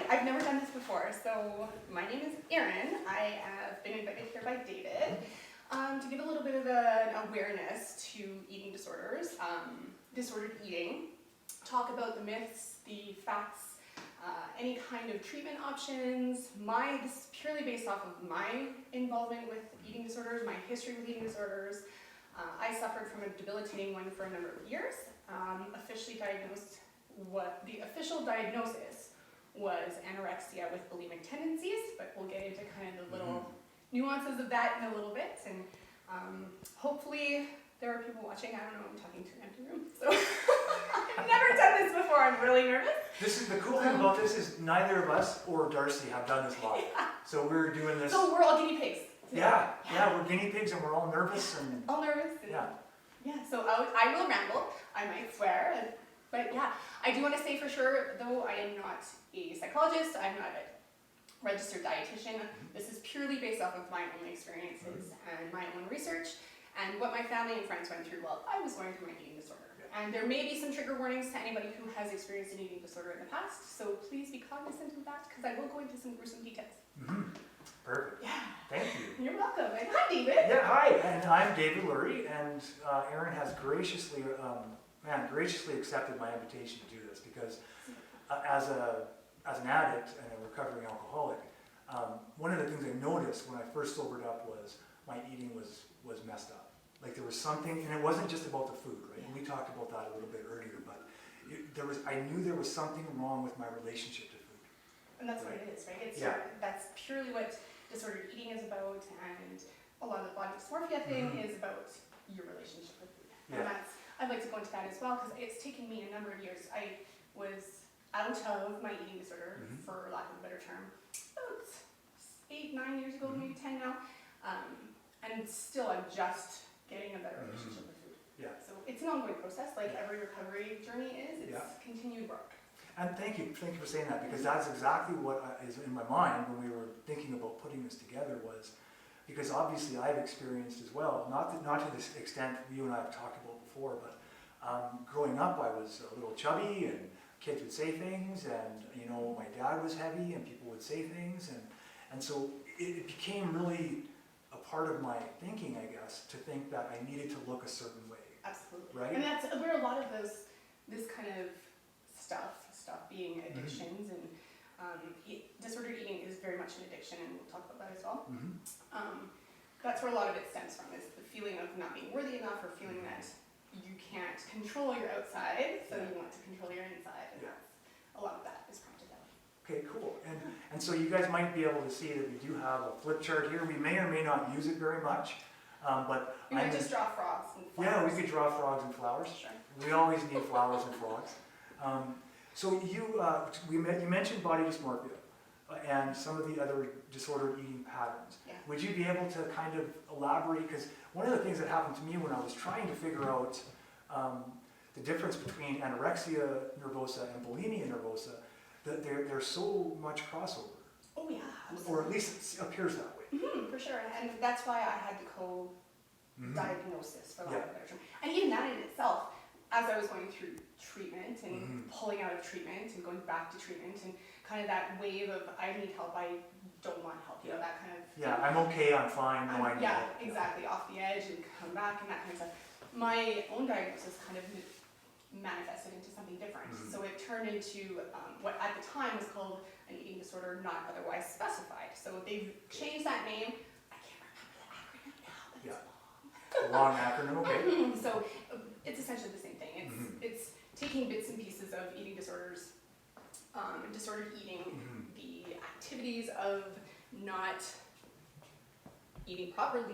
I've never done this before. So my name is Erin. I have been invited here by David to give a little bit of an awareness to eating disorders, disordered eating, talk about the myths, the facts, any kind of treatment options. This is purely based off of my involvement with eating disorders, my history with eating disorders. I suffered from a debilitating one for a number of years. Officially diagnosed, what the official diagnosis was anorexia with bulimic tendencies, but we'll get into kind of the little nuances of that in a little bit. And hopefully there are people watching. I don't know, I'm talking to an empty room, so I've never done this before. I'm really nervous. This is the cool thing about this is neither of us or Darcy have done this live. Yeah. So we're doing this. So we're all guinea pigs. Yeah, we're guinea pigs and we're all nervous and all nervous. And, yeah. So I will ramble. I might swear, but yeah, I do want to say for sure, though I am not a psychologist, I'm not a registered dietitian. This is purely based off of my own experiences and my own research and what my family and friends went through while I was going through my eating disorder. And there may be some trigger warnings to anybody who has experienced an eating disorder in the past, so please be cognizant of that because I will go into some gruesome details. Perfect. Yeah. Thank you. You're welcome. And hi, David. Yeah, hi. And I'm David Lurie, and Erin has graciously accepted my invitation to do this because as an addict and a recovering alcoholic, one of the things I noticed when I first sobered up was my eating was messed up. Like there was something, and it wasn't just about the food, right? And we talked about that a little bit earlier, but I knew there was something wrong with my relationship to food. And that's what it is, right? That's purely what disordered eating is about, and a lot of the body dysmorphia thing is about your relationship with food. And I'd like to go into that as well, because it's taken me a number of years. I was out of my eating disorder, for lack of a better term, about 8-9 years ago, maybe 10 now, and still I'm just getting a better relationship with food. Yeah. So it's an ongoing process, like every recovery journey is. It's continued work. And thank you for saying that, because that's exactly what is in my mind when we were thinking about putting this together, was because obviously I've experienced as well, not to this extent you and I have talked about before, but growing up I was a little chubby and kids would say things, and my dad was heavy and people would say things, and so it became really a part of my thinking, I guess, to think that I needed to look a certain way. Absolutely. Right? And that's where a lot of this kind of stuff being addictions, and disordered eating is very much an addiction, and we'll talk about that as well. That's where a lot of it stems from, is the feeling of not being worthy enough, or feeling that you can't control your outside, so you want to control your inside, and that's a lot of that is prompted that way. Okay, cool. And so you guys might be able to see that we do have a flip chart here. We may or may not use it very much, but we might just draw frogs and flowers. Yeah, we could draw frogs and flowers. Sure. We always need flowers and frogs. So you mentioned body dysmorphia and some of the other disordered eating patterns. Yeah. Would you be able to kind of elaborate? Because one of the things that happened to me when I was trying to figure out the difference between anorexia nervosa and bulimia nervosa, that there's so much crossover. Oh yeah, absolutely. Or at least it appears that way. For sure, and that's why I had the co-diagnosis, for lack of a better term. And even that in itself, as I was going through treatment and pulling out of treatment and going back to treatment, and kind of that wave of I need help, I don't want help, that kind of thing. Yeah, I'm okay, I'm fine, no, I need help. Exactly, off the edge and come back and that kind of stuff. My own diagnosis kind of manifested into something different. So it turned into what at the time was called an eating disorder not otherwise specified. So they've changed that name. I can't remember the acronym now, but it's long. Long acronym, okay. So it's essentially the same thing. It's taking bits and pieces of eating disorders, disordered eating, the activities of not eating properly,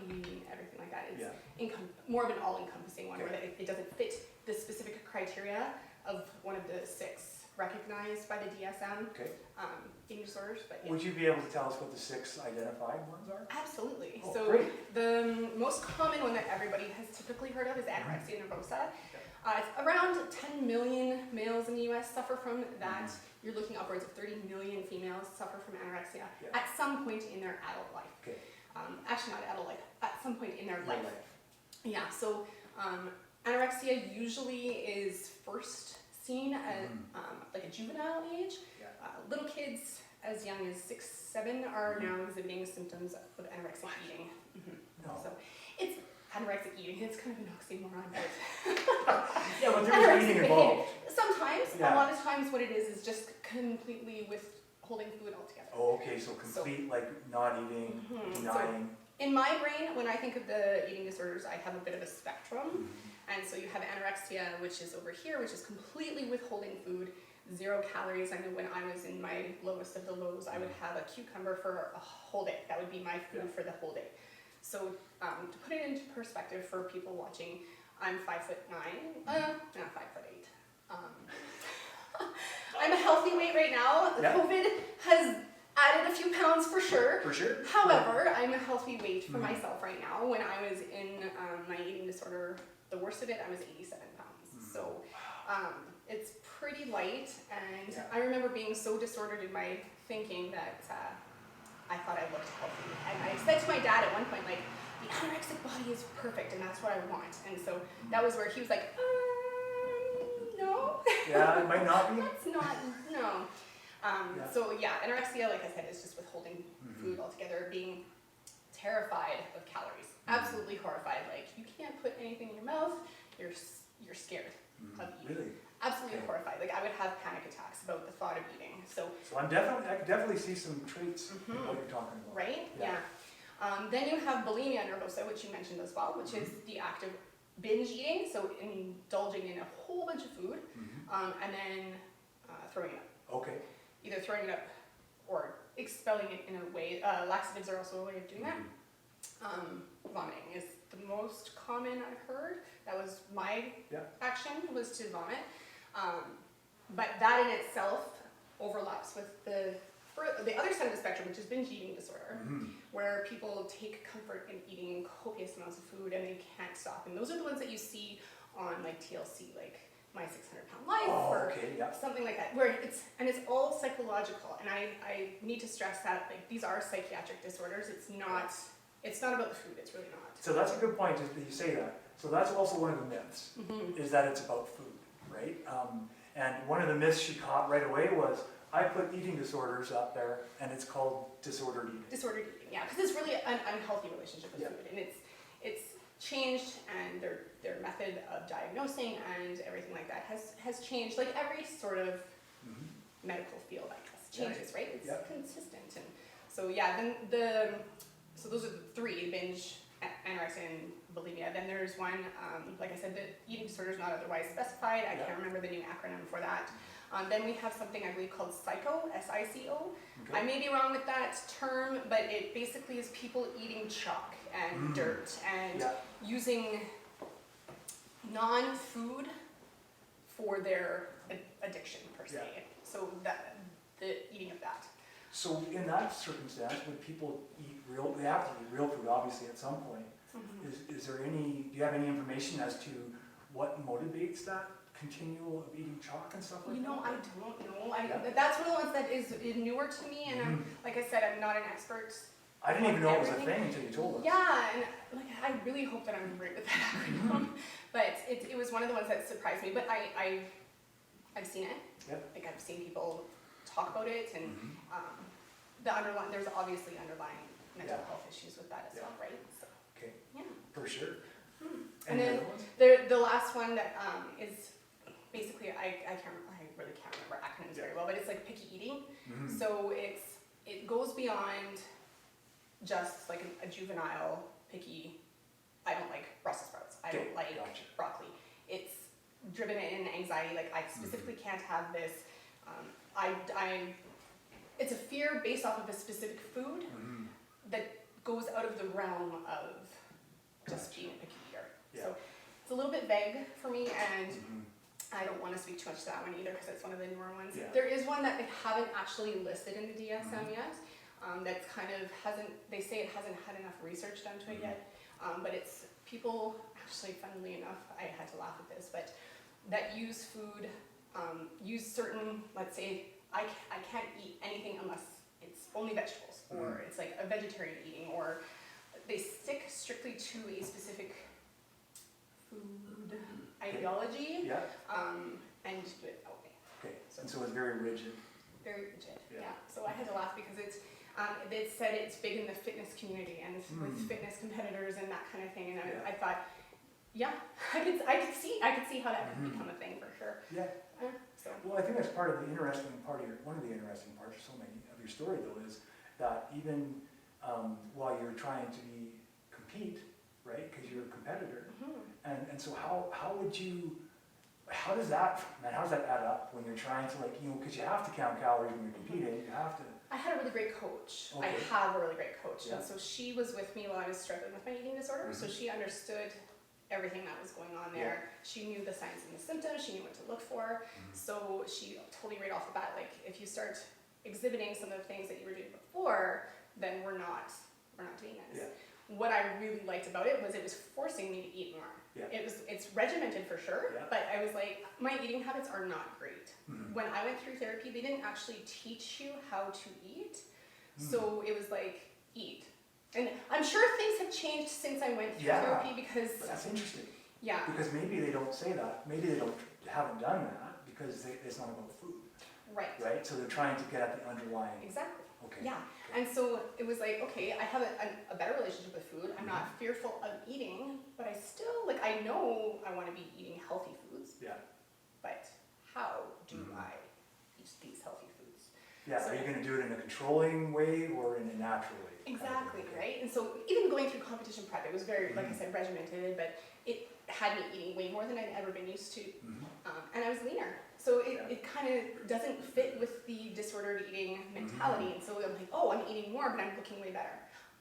everything like that. It's more of an all-encompassing one, where it doesn't fit the specific criteria of one of the 6 recognized by the DSM eating disorders. But Would you be able to tell us what the 6 identified ones are? Absolutely. Oh, so great. The most common one that everybody has typically heard of is anorexia nervosa. It's around 10 million males in the US suffer from that. You're looking upwards of 30 million females suffer from anorexia at some point in their adult life. Okay. Actually not adult life, at some point in their life. Yeah, so anorexia usually is first seen at like a juvenile age. Yeah. Little kids as young as 6, 7 are now exhibiting symptoms of anorexic eating. No. So it's anorexic eating. It's kind of an oxymoron, but Yeah, but there's anorexic eating behavior. involved. Sometimes, Yeah. a lot of times, what it is just completely withholding food altogether. Oh, okay, so complete, like, not eating, denying. In my brain, when I think of the eating disorders, I have a bit of a spectrum. And so you have anorexia, which is over here, which is completely withholding food, 0 calories. I know when I was in my lowest of the lows, I would have a cucumber for a whole day. That would be my food for the whole day. So to put it into perspective for people watching, I'm 5'9", not 5'8". I'm a healthy weight right now. Yeah. COVID has added a few pounds for sure. For sure. However, I'm a healthy weight for myself right now. When I was in my eating disorder, the worst of it, I was 87 pounds. So it's pretty light, and I remember being so disordered in my thinking that I thought I looked healthy. And I said to my dad at one point, like, the anorexic body is perfect, and that's what I want. And so that was where he was like, no. Yeah, it might not be. That's not, no. So yeah, anorexia, like I said, is just withholding food altogether, being terrified of calories, absolutely horrified. Like, you can't put anything in your mouth, you're scared of eating. Really? Absolutely horrified. Like, I would have panic attacks about the thought of eating. So I could definitely see some traits of what you're talking about. right? Yeah. Then you have bulimia nervosa, which you mentioned as well, which is the act of binge eating, so indulging in a whole bunch of food, and then throwing it up. Okay. Either throwing it up or expelling it in a way. Laxatives are also a way of doing that. Vomiting is the most common I've heard. That was my action, was to vomit. But that in itself overlaps with the other side of the spectrum, which is binge eating disorder, where people take comfort in eating copious amounts of food and they can't stop. And those are the ones that you see on like TLC, like My 600-Pound Life, or something like that, where it's all psychological. And I need to stress that, like, these are psychiatric disorders. It's not about the food. It's really not. So that's a good point that you say that. So that's also one of the myths, is that it's about food, right? And one of the myths she caught right away was, I put eating disorders up there, and it's called disordered eating. Disordered eating, yeah, because it's really an unhealthy relationship with food, and it's changed, and their method of diagnosing and everything like that has changed, like every sort of medical field, I guess, changes, right? It's consistent, and so then so those are the 3: binge, anorexia, and bulimia. Then there's one, like I said, the eating disorder is not otherwise specified. I can't remember the new acronym for that. Then we have something I believe called SICO, S-I-C-O. Okay. I may be wrong with that term, but it basically is people eating chalk and dirt and using non-food for their addiction, per se. So the eating of that. So in that circumstance, would people they have to eat real food, obviously, at some point. Is there do you have any information as to what motivates that continual of eating chalk and stuff like that? I don't know. That's one of the ones that is newer to me, and like I said, I'm not an expert. I didn't even know it was a thing until you told us. Yeah, and like I really hope that I'm right with that acronym. But it was one of the ones that surprised me. But I've seen it. Like, I've seen people talk about it, and there's obviously underlying mental health issues with that as well, right? So, okay. Yeah. For sure. And then the last one that is basically I really can't remember acronyms very well, but it's like picky eating. So it goes beyond just like a juvenile picky. I don't like Brussels sprouts. I don't like broccoli. It's driven in anxiety. Like, I specifically can't have this. It's a fear based off of a specific food that goes out of the realm of just being a picky eater. So it's a little bit vague for me, and I don't want to speak too much to that one either, because it's one of the newer ones. There is one that they haven't actually listed in the DSM yet. That's kind of they say it hasn't had enough research done to it yet. But it's people, actually, funnily enough, I had to laugh at this, but that use food, use certain, let's say, I can't eat anything unless it's only vegetables, or it's like a vegetarian eating, or they stick strictly to a specific food ideology. and do it that way. Okay, and so it's very rigid. Very rigid, Yeah. yeah. So I had to laugh because it said it's big in the fitness community and with fitness competitors and that kind of thing. And I thought, yeah, I could see how that could become a thing for sure. Yeah. So. Well, I think that's part of the interesting part of one of the interesting parts of so many of your story, though, is that even while you're trying to compete, right, because you're a competitor, and so how does that add up when you're trying to, like, because you have to count calories when you're competing, you have to. I had a really great coach. Okay. I have a really great coach, Yeah. and so she was with me while I was struggling with my eating disorder, so she understood everything that was going on there. She knew the signs and the symptoms, she knew what to look for, so she told me right off the bat, like, if you start exhibiting some of the things that you were doing before, then we're not doing this. Yeah. What I really liked about it was forcing me to eat more. Yeah. It's regimented for sure, Yeah. but I was like, my eating habits are not great. When I went through therapy, they didn't actually teach you how to eat, so it was like, eat. And I'm sure things have changed since I went through therapy because. But that's interesting. Yeah. Because maybe they don't say that. Maybe they haven't done that because it's not about food. Right. Right. So they're trying to get at the underlying. Exactly. Okay. Yeah. And so it was like, okay, I have a better relationship with food. I'm not fearful of eating, but I still, like, I know I want to be eating healthy foods. Yeah. But how do I eat these healthy foods? Yeah. So, are you going to do it in a controlling way or in a natural way? Exactly, Okay. right? And so even going through competition prep, it was very, like I said, regimented, but it had me eating way more than I'd ever been used to. And I was leaner. So it kind of doesn't fit with the disordered eating mentality. And so I'm like, oh, I'm eating more, but I'm looking way better.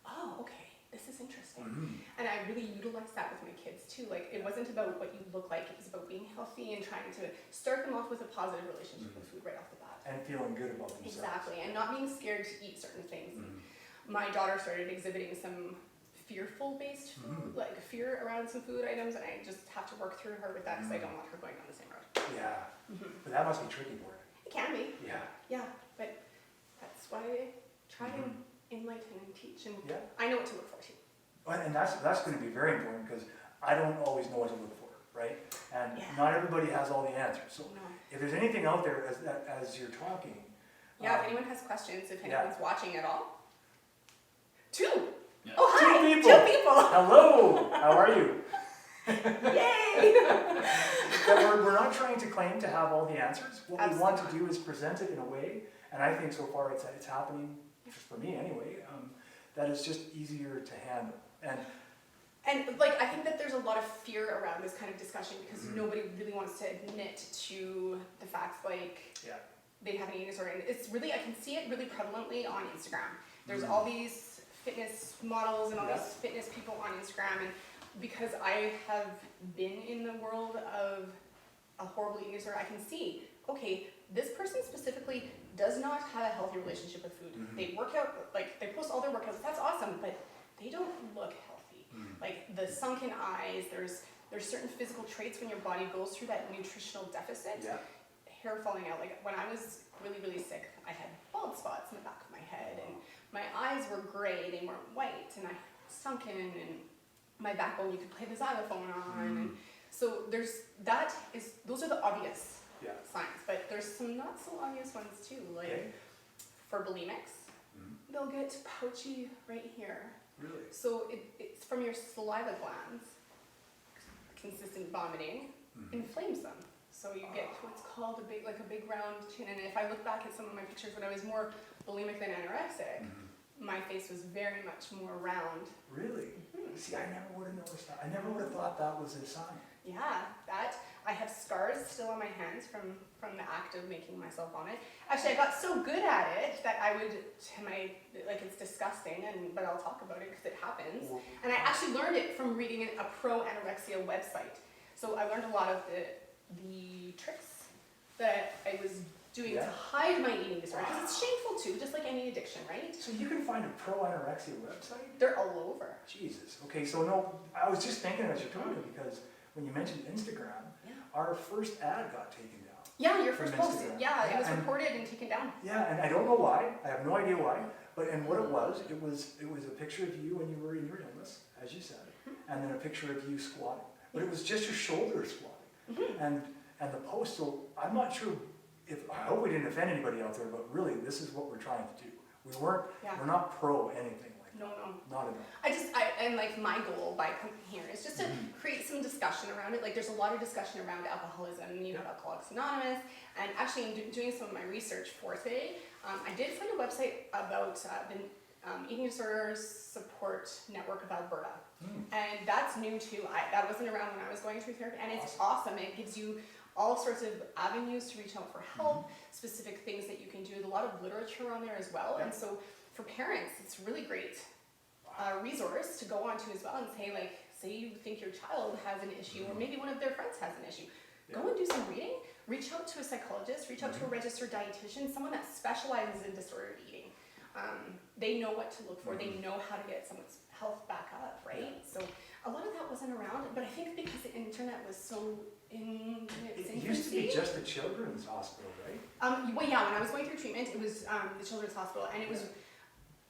Oh, okay, this is interesting. And I really utilized that with my kids too. Like, it wasn't about what you look like, it was about being healthy and trying to start them off with a positive relationship with food right off the bat. And feeling good about themselves. Exactly, and not being scared to eat certain things. My daughter started exhibiting some fearful-based food, like fear around some food items, and I just have to work through her with that because I don't want her going down the same road. Yeah. But that must be tricky for her. It can be. Yeah. Yeah, but that's why I try and enlighten and teach, and Yeah. I know what to look for too. And that's going to be very important because I don't always know what to look for, right? And not everybody has all the answers. So if there's anything out there as you're talking. Yeah, if anyone has questions, if anyone's watching at all. Two! Yeah. Oh, hi! Two people! Hello! How are you? Yay! But we're not trying to claim to have all the answers. What we want to Absolutely do is present it in a way, and I think so far it's happening, for me anyway, that is just easier to handle. And like, I think that there's a lot of fear around this kind of discussion because nobody really wants to admit to the facts, like they have an eating disorder. And it's really, I can see it really prevalently on Instagram. There's all these fitness models and all these fitness people on Instagram, and because I have been in the world of a horrible eating disorder, I can see, okay, this person specifically does not have a healthy relationship with food. They work out, like, they post all their workouts, that's awesome, but they don't look healthy. Like, the sunken eyes, there's certain physical traits when your body goes through that nutritional deficit. Hair falling out. Like, when I was really, really sick, I had bald spots in the back of my head, and my eyes were gray, they weren't white, and I sunken, and my backbone, you could play the xylophone on, and so those are the obvious signs, but there's some not so obvious ones too, like for bulimics, they'll get pouchy right here. Really? So it's from your saliva glands, consistent vomiting inflames them. So you get what's called a big round chin, and if I look back at some of my pictures when I was more bulimic than anorexic, my face was very much more round. Really? See, I never would have noticed that. I never would have thought that was a sign. Yeah, I have scars still on my hands from the act of making myself vomit. Actually, I got so good at it that I would, it's disgusting, but I'll talk about it because it happens. And I actually learned it from reading a pro-anorexia website. So I learned a lot of the tricks that I was doing to hide my eating disorder, because it's shameful too, just like any addiction, right? So you can find a pro-anorexia website? They're all over. Jesus. Okay, so no, I was just thinking as you're talking, because when you mentioned Instagram, our first ad got taken down. Yeah, your first From post. Instagram. Yeah, it was reported and taken down. Yeah, and I don't know why. I have no idea why. And what it was a picture of you when you were in your illness, as you said, and then a picture of you squatting. But it was just your shoulders squatting. And the postal, I'm not sure I hope we didn't offend anybody out there, but really, this is what we're trying to do. We're not pro anything like that. No. Not at all. And like my goal by coming here is just to create some discussion around it. Like there's a lot of discussion around alcoholism, Alcoholics Anonymous, and actually in doing some of my research for today, I did find a website about the Eating Disorders Support Network of Alberta. And that's new too. That wasn't around when I was going through therapy, and it's awesome. It gives you all sorts of avenues to reach out for help, specific things that you can do. There's a lot of literature on there as well, and so for parents, it's really great resource to go on to as well and say, like, say you think your child has an issue, or maybe one of their friends has an issue. Go and do some reading, reach out to a psychologist, reach out to a registered dietitian, someone that specializes in disordered eating. They know what to look for, they know how to get someone's health back up, right? So a lot of that wasn't around, but I think because the internet was so in its infancy. It used to be just the children's hospital, right? Well, yeah, when I was going through treatment, it was the children's hospital, and it was,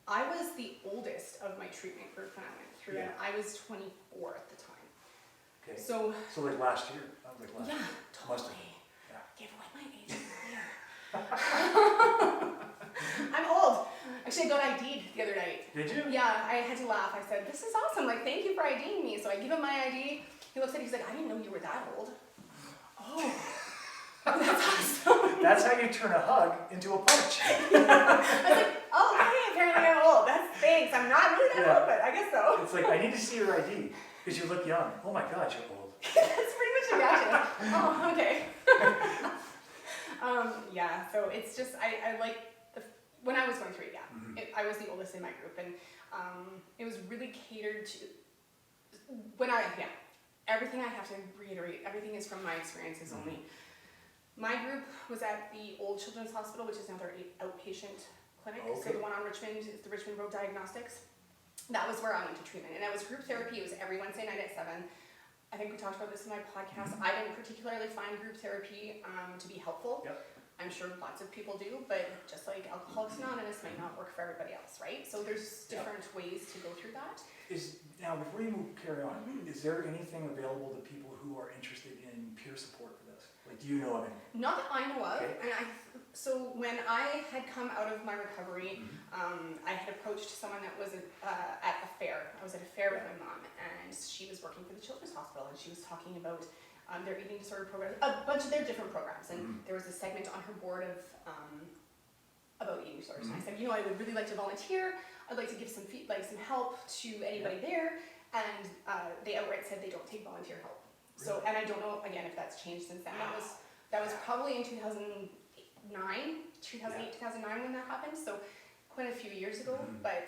I was the oldest of my treatment group when I went through, and I was 24 at the time. Okay. So like last year? Yeah, totally. Yeah. Gave away my age earlier. I'm old. Actually, I got ID'd the other night. Did you? Yeah, I had to laugh. I said, "This is awesome. Like, thank you for IDing me." So I give him my ID. He looks at it. He's like, "I didn't know you were that old." Oh, that's awesome. That's how you turn a hug into a punch. I was like, "Oh, hey, apparently I'm old. That's thanks. I'm not really that old, but I guess so." It's like, I need to see your ID because you look young. Oh my God, you're old. That's pretty much the reaction. Oh, okay. Yeah. So it's just I like when I was going through it. I was the oldest in my group, and it was really catered to everything I have to reiterate, everything is from my experiences only. My group was at the old Children's Hospital, which is now their outpatient clinic. Okay. So the one on Richmond is the Richmond Road Diagnostics. That was where I went to treatment, and it was group therapy. It was every Wednesday night at 7. I think we talked about this in my podcast. I didn't particularly find group therapy to be helpful. Yep. I'm sure lots of people do, but just like Alcoholics Anonymous might not work for everybody else, right? So there's different ways to go through that. Now, before you carry on, is there anything available to people who are interested in peer support for this? Like, do you know of any? Not that I know of. Okay. And so when I had come out of my recovery, I had approached someone that was at a fair. I was at a fair with my mom, and she was working for the Children's Hospital, and she was talking about their eating disorder program, a bunch of their different programs, and there was a segment on her board of about eating disorders. And I said, I would really like to volunteer. I'd like to give some help to anybody there, and they outright said they don't take volunteer help. So, and I don't know again if that's changed since then. That was probably in 2008, 2009 when that happened. So quite a few years ago. But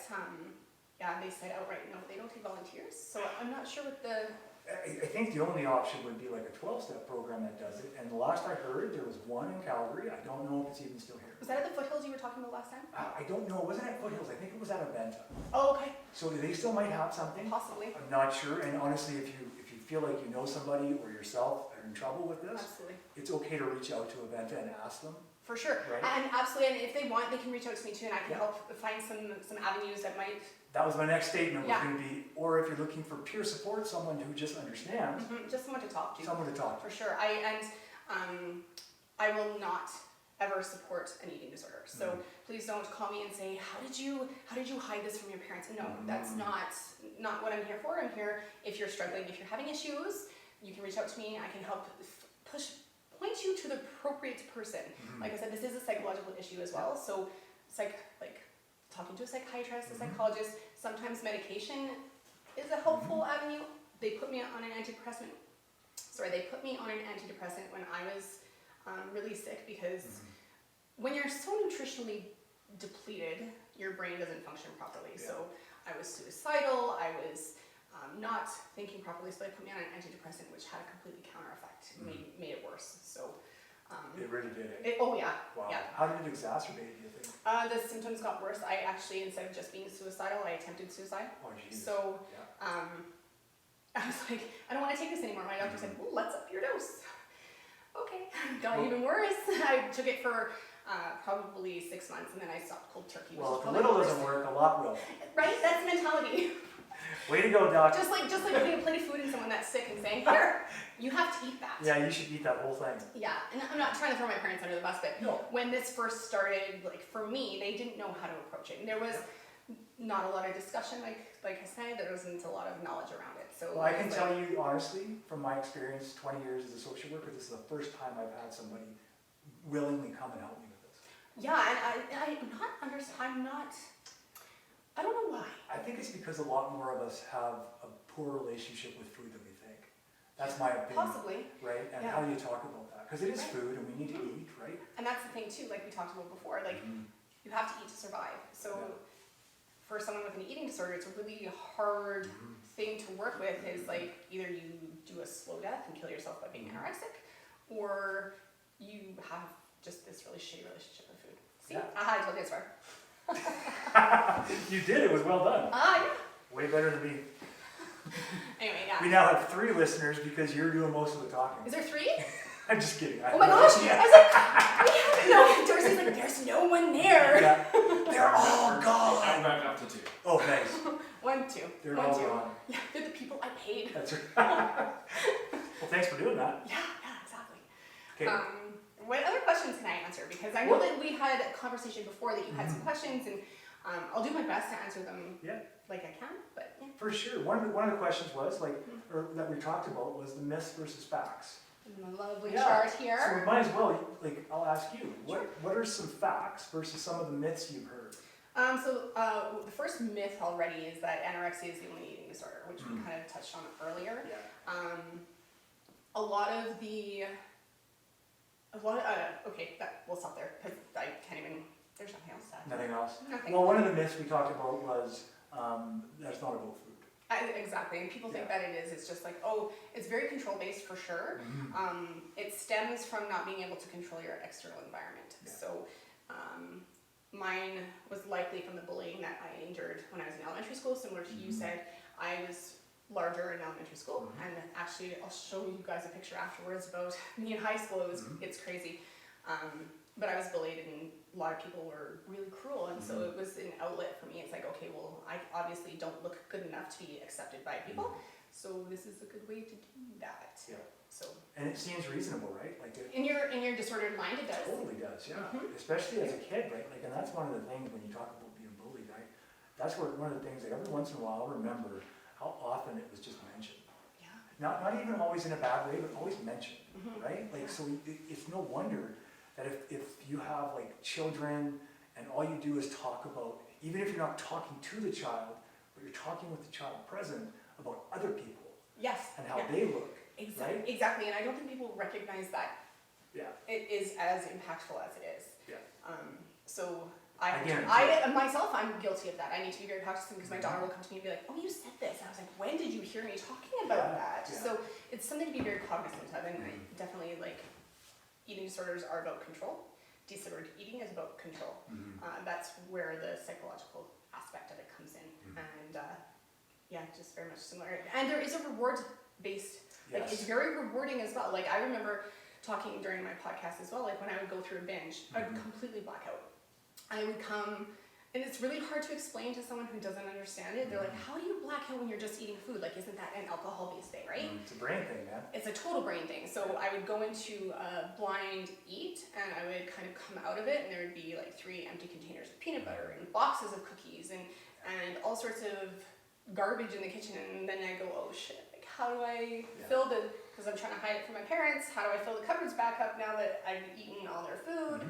they said outright no, they don't take volunteers. So I'm not sure what the. I think the only option would be like a 12-step program that does it. And the last I heard, there was one in Calgary. I don't know if it's even still here. Was that at the Foothills you were talking about last time? I don't know. It wasn't at Foothills. I think it was at Alberta. Oh, okay. So they still might have something. Possibly. I'm not sure. And honestly, if you feel like you know somebody or yourself are in trouble with this, Absolutely. it's okay to reach out to Alberta and ask them. For sure. Right. And absolutely. And if they want, they can reach out to me too, and I can help find some avenues that might. That was my next statement, was going to be, or if you're looking for peer support, someone who just understands. Just someone to talk to. Someone to talk to. For sure. I will not ever support an eating disorder. So please don't call me and say, how did you hide this from your parents? No, that's not what I'm here for. I'm here if you're struggling, if you're having issues, you can reach out to me. I can help point you to the appropriate person. Like I said, this is a psychological issue as well. So talking to a psychiatrist, a psychologist, sometimes medication is a helpful avenue. They put me on an antidepressant. They put me on an antidepressant when I was really sick, because when you're so nutritionally depleted, your brain doesn't function properly. So I was suicidal, I was not thinking properly, so they put me on an antidepressant, which had a completely counter effect, made it worse. So it really did. Oh yeah. Wow. Yeah. How did it exacerbate, do you think? The symptoms got worse. I actually, instead of just being suicidal, I attempted suicide. Oh, Jesus. So I was like, I don't want to take this anymore. My doctor said, well, let's up your dose. Okay. Got even worse. I took it for probably 6 months, and then I stopped cold turkey. Well, if a little doesn't work, a lot will. Right? That's mentality. Way to go, Doc. Just like putting a plate of food in someone that's sick and saying, here, you have to eat that. Yeah, you should eat that whole thing. Yeah, and I'm not trying to throw my parents under the bus, but No. when this first started, like for me, they didn't know how to approach it. And there was not a lot of discussion, like I said, there wasn't a lot of knowledge around it. So Well, I can tell you honestly, from my experience, 20 years as a social worker, this is the first time I've had somebody willingly come and help me with this. Yeah, and I don't know why. I think it's because a lot more of us have a poor relationship with food than we think. That's my opinion. Possibly. Right? And Yeah. how do you talk about that? Because it is Right. food and we need to eat, right? And that's the thing too, like we talked about before, like you have to eat to survive. So Yeah. for someone with an eating disorder, it's a really hard thing to work with is like either you do a slow death and kill yourself by being anorexic, or you have just this really shitty relationship with food. See? Yeah. Aha, I told you it's fair. You did, it was well done. Yeah. Way better than me. Anyway, yeah. We now have 3 listeners because you're doing most of the talking. Is there 3? I'm just kidding. Oh my gosh! I was like, we have no. Darcy's like, there's no one there. Yeah. They're all I'm gone. back up to 2. Oh, nice. 1, 2. They're 1, all 2. gone. Yeah, they're the people I paid. That's right. Well, thanks for doing that. Yeah, exactly. Okay. What other questions can I answer? Because I know that we had a conversation before that you had some questions, and I'll do my best to answer them like I can. But yeah. For sure. One of the questions was or that we talked about was the myths versus facts. And the lovely Yeah. chart So here. we might as well, I'll ask you, what are some facts versus some of the myths you've heard? The first myth already is that anorexia is the only eating disorder, which we kind of touched on earlier. Yeah. Okay, we'll stop there because I can't even. There's nothing else to add. Nothing else? Nothing. Well, one of the myths we talked about was that's not about food. Exactly, and people think that it is. It's just like, oh, it's very control based for sure. It stems from not being able to control your external environment. Yeah. So, mine was likely from the bullying that I endured when I was in elementary school. Similar to you said, I was larger in elementary school, and actually, I'll show you guys a picture afterwards about me in high school. It's crazy. But I was bullied, and a lot of people were really cruel, and so it was an outlet for me. It's like, okay, well, I obviously don't look good enough to be accepted by people, so this is a good way to do that. Yeah. So. And it seems reasonable, right? Like In your disordered mind, it does. totally does, yeah. Especially as a kid, right? Like, and that's one of the things when you talk about being bullied, right? That's where one of the things that every once in a while I'll remember how often it was just mentioned. Yeah. Not even always in a bad way, but always mentioned, right? Like, so it's no wonder that if you have like children and all you do is talk about, even if you're not talking to the child, but you're talking with the child present about other people Yes. and how they look. Exactly. Right? Exactly, and I don't think people recognize that Yeah. it is as impactful as it is. Yeah. So I guarantee myself, I'm guilty of that. I need to be very cognizant because my daughter will come to me and be like, "Oh, you said this," and I was like, "When did you hear me talking about that?" Yeah. So it's something to be very cognizant of, and I definitely like eating disorders are about control. Disordered eating is about control. That's where the psychological aspect of it comes in, and just very much similar. And there is a reward based. Like it's very rewarding as well. Like I remember talking during my podcast as well, like when I would go through a binge, I would completely black out. I would come, and it's really hard to explain to someone who doesn't understand it. They're like, how do you black out when you're just eating food? Like, isn't that an alcohol-based thing, right? It's a brain thing, man. It's a total brain thing. So I would go into a blind eat, and I would kind of come out of it, and there would be like 3 empty containers of peanut butter and boxes of cookies and all sorts of garbage in the kitchen, and then I go, oh shit. How do I fill because I'm trying to hide it from my parents, how do I fill the cupboards back up now that I've eaten all their food?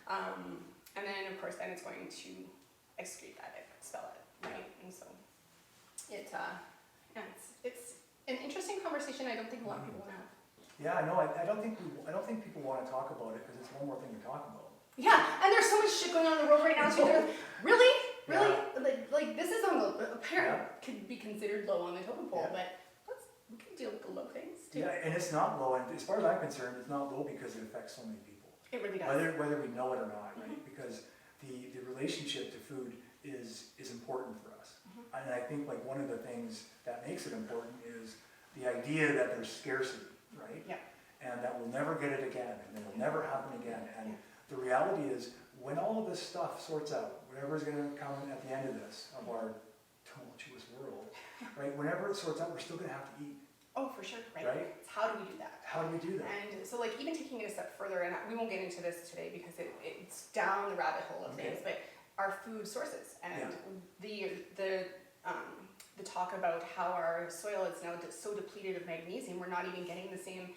And then, of course, then it's going to excrete that, expel it, right? And so it's an interesting conversation I don't think a lot of people want to have. Yeah, no, I don't think people want to talk about it because it's one more thing to talk about. Yeah, and there's so much shit going on in the world right now too. Really? Like this is on the apparent could be considered low on the totem pole, but we can deal with the low things too. Yeah, and it's not low, and as far as I'm concerned, it's not low because it affects so many people. It really does. Whether we know it or not, right? Because the relationship to food is important for us. And I think like one of the things that makes it important is the idea that there's scarcity, right? Yeah. And that we'll never get it again, and it'll never happen again. And the reality is, when all of this stuff sorts out, whatever's going to come at the end of this, of our tumultuous world, right? Whenever it sorts out, we're still going to have to eat, Oh, for sure, right? right? It's how do we do that? How do we do that? And so, like, even taking it a step further, and we won't get into this today because it's down the rabbit hole of Okay. things, but our food sources and Yeah. the talk about how our soil is now so depleted of magnesium, we're not even getting the same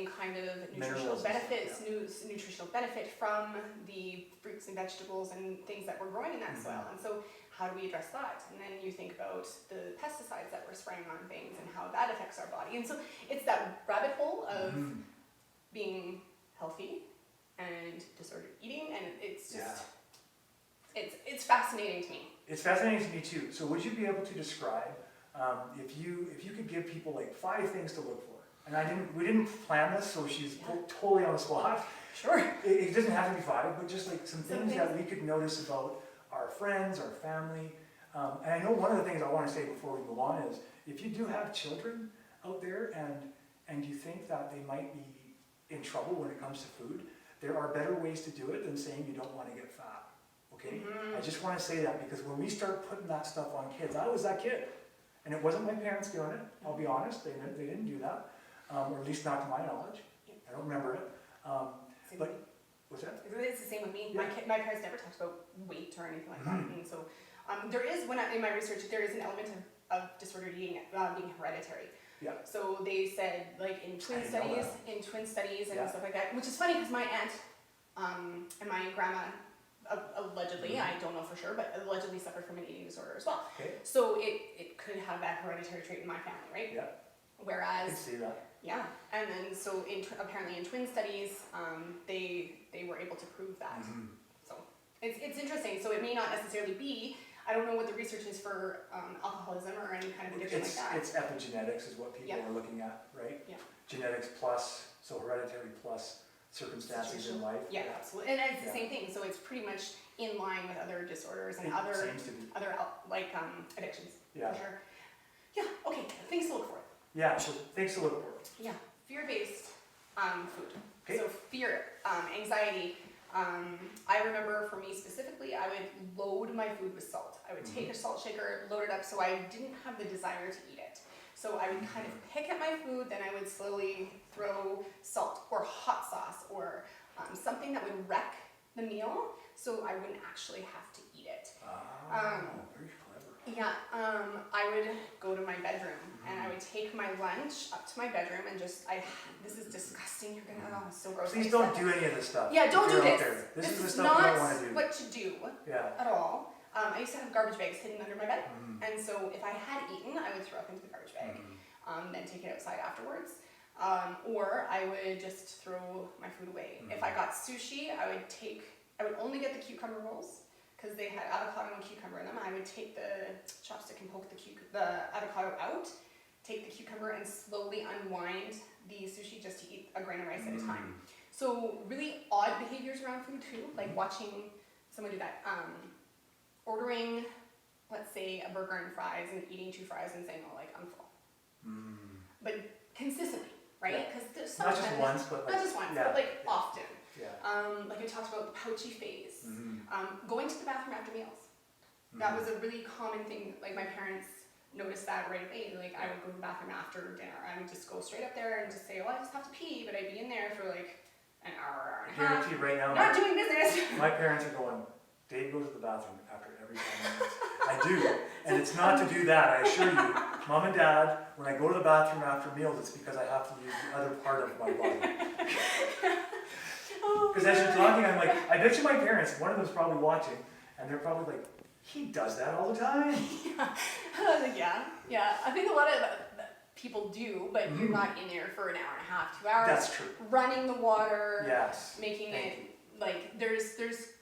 kind of nutritional Minerals, benefits, nutritional benefit from the fruits and vegetables and things that we're growing in that soil. And so, how do we address that? And then you think about the pesticides that we're spraying on things and how that affects our body. And so it's that rabbit hole of being healthy and disordered eating, and it's just it's fascinating to me. It's fascinating to me too. So would you be able to describe if you could give people like 5 things to look for? And we didn't plan this, so she's totally on the spot. Sure. It doesn't have to be 5, but just like some things that we could notice about our friends, our family. And I know one of the things I want to say before we move on is, if you do have children out there and you think that they might be in trouble when it comes to food, there are better ways to do it than saying you don't want to get fat, okay? I just want to say that because when we start putting that stuff on kids, I was that kid. And it wasn't my parents doing it, I'll be honest, they didn't do that, or at least not to my knowledge. I don't remember it. But what's that? It's the same with me. Yeah. My parents never talked about weight or anything like that. And so there is, in my research, there is an element of disordered eating being hereditary. Yeah. So they said, like in twin studies and stuff like that, which is funny because my aunt and my grandma allegedly, I don't know for sure, but allegedly suffered from an eating disorder as well. Okay. So it could have that hereditary trait in my family, right? Yeah. Whereas, I can see that. yeah, and then so apparently in twin studies, they were able to prove that. So it's interesting. So it may not necessarily be. I don't know what the research is for alcoholism or any kind of addiction like that. It's epigenetics is what people are looking at, right? Yeah. Genetics plus, so hereditary plus circumstances in life. Yeah, absolutely. And it's the same thing. So it's pretty much in line with other disorders and other addictions. Yeah. For sure. Yeah. Okay. Things to look for. Yeah. So things to look for. Yeah. Fear-based food. Okay. So fear, anxiety. I remember for me specifically, I would load my food with salt. I would take a salt shaker, load it up so I didn't have the desire to eat it. So I would kind of pick at my food, then I would slowly throw salt or hot sauce or something that would wreck the meal so I wouldn't actually have to eat it. Very clever. Yeah, I would go to my bedroom and I would take my lunch up to my bedroom and just, this is disgusting, you're gonna, it's so gross. Please don't do any of this stuff. Yeah, don't do this. This is the is stuff you don't want to do. not what to do at all. I used to have garbage bags hidden under my bed, and so if I had eaten, I would throw up into the garbage bag, then take it outside afterwards. Or I would just throw my food away. If I got sushi, I would only get the cucumber rolls, because they had avocado and cucumber in them. I would take the chopstick and poke the avocado out, take the cucumber and slowly unwind the sushi just to eat a grain of rice at a time. So really odd behaviors around food too, like watching someone do that. Ordering, let's say, a burger and fries and eating 2 fries and saying, oh, like, I'm full. But consistently, right? Because there's sometimes, not just once, but often. Yeah. Like I talked about the pouchy phase. Going to the bathroom after meals. That was a really common thing. Like my parents noticed that right away. Like I would go to the bathroom after dinner. I would just go straight up there and just say, oh, I just have to pee. But I'd be in there for like an hour and a half. Guarantee right now. Not doing business. My parents are going, Dave goes to the bathroom after every 10 minutes. I do. And it's not to do that, I assure you. Mom and Dad, when I go to the bathroom after meals, it's because I have to use the other part of my body. Because as you're talking, I'm like, I bet you my parents, one of them's probably watching, and they're probably like, he does that all the time. Yeah. I think a lot of people do, but you're not in there for an hour and a half, 2 hours. That's true. Running the water. Yes. Making it, like, there's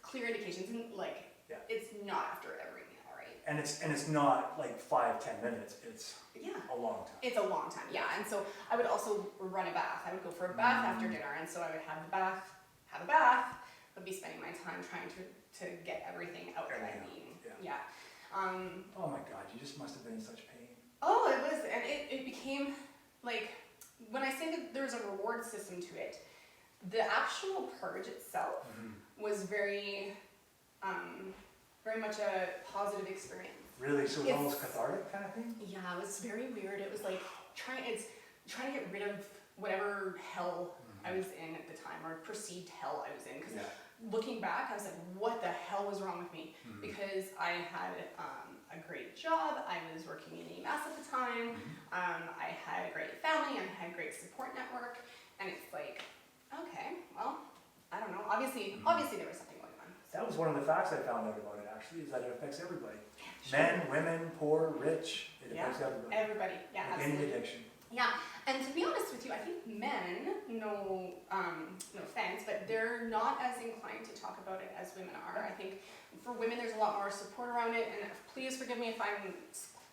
clear indications, and like, it's not after every meal, right? And it's not like 5-10 minutes, it's a long time. It's a long time, yeah. And so I would also run a bath. I would go for a bath after dinner, and so I would have a bath, but be spending my time trying to get everything out that I'm eating. Yeah. Oh my God, you just must have been in such pain. Oh, it was, and it became like, when I say that there's a reward system to it, the actual purge itself was very very much a positive experience. Really? So it's It's- almost cathartic kind of thing? Yeah, it was very weird. It was like trying to get rid of whatever hell I was in at the time, or perceived hell I was in. Because Yeah. looking back, I was like, what the hell was wrong with me? Because I had a great job, I was working in EMS at the time, I had a great family, I had a great support network, and it's like, okay, well, I don't know. Obviously there was something going on. That was one of the facts I found out about it, actually, is that it affects everybody. Sure. Men, women, poor, rich, it Yeah. affects everybody. Everybody, yeah, Like absolutely. any addiction. Yeah, and to be honest with you, I think men, no offense, but they're not as inclined to talk about it as women are. I think for women there's a lot more support around it, and please forgive me if I'm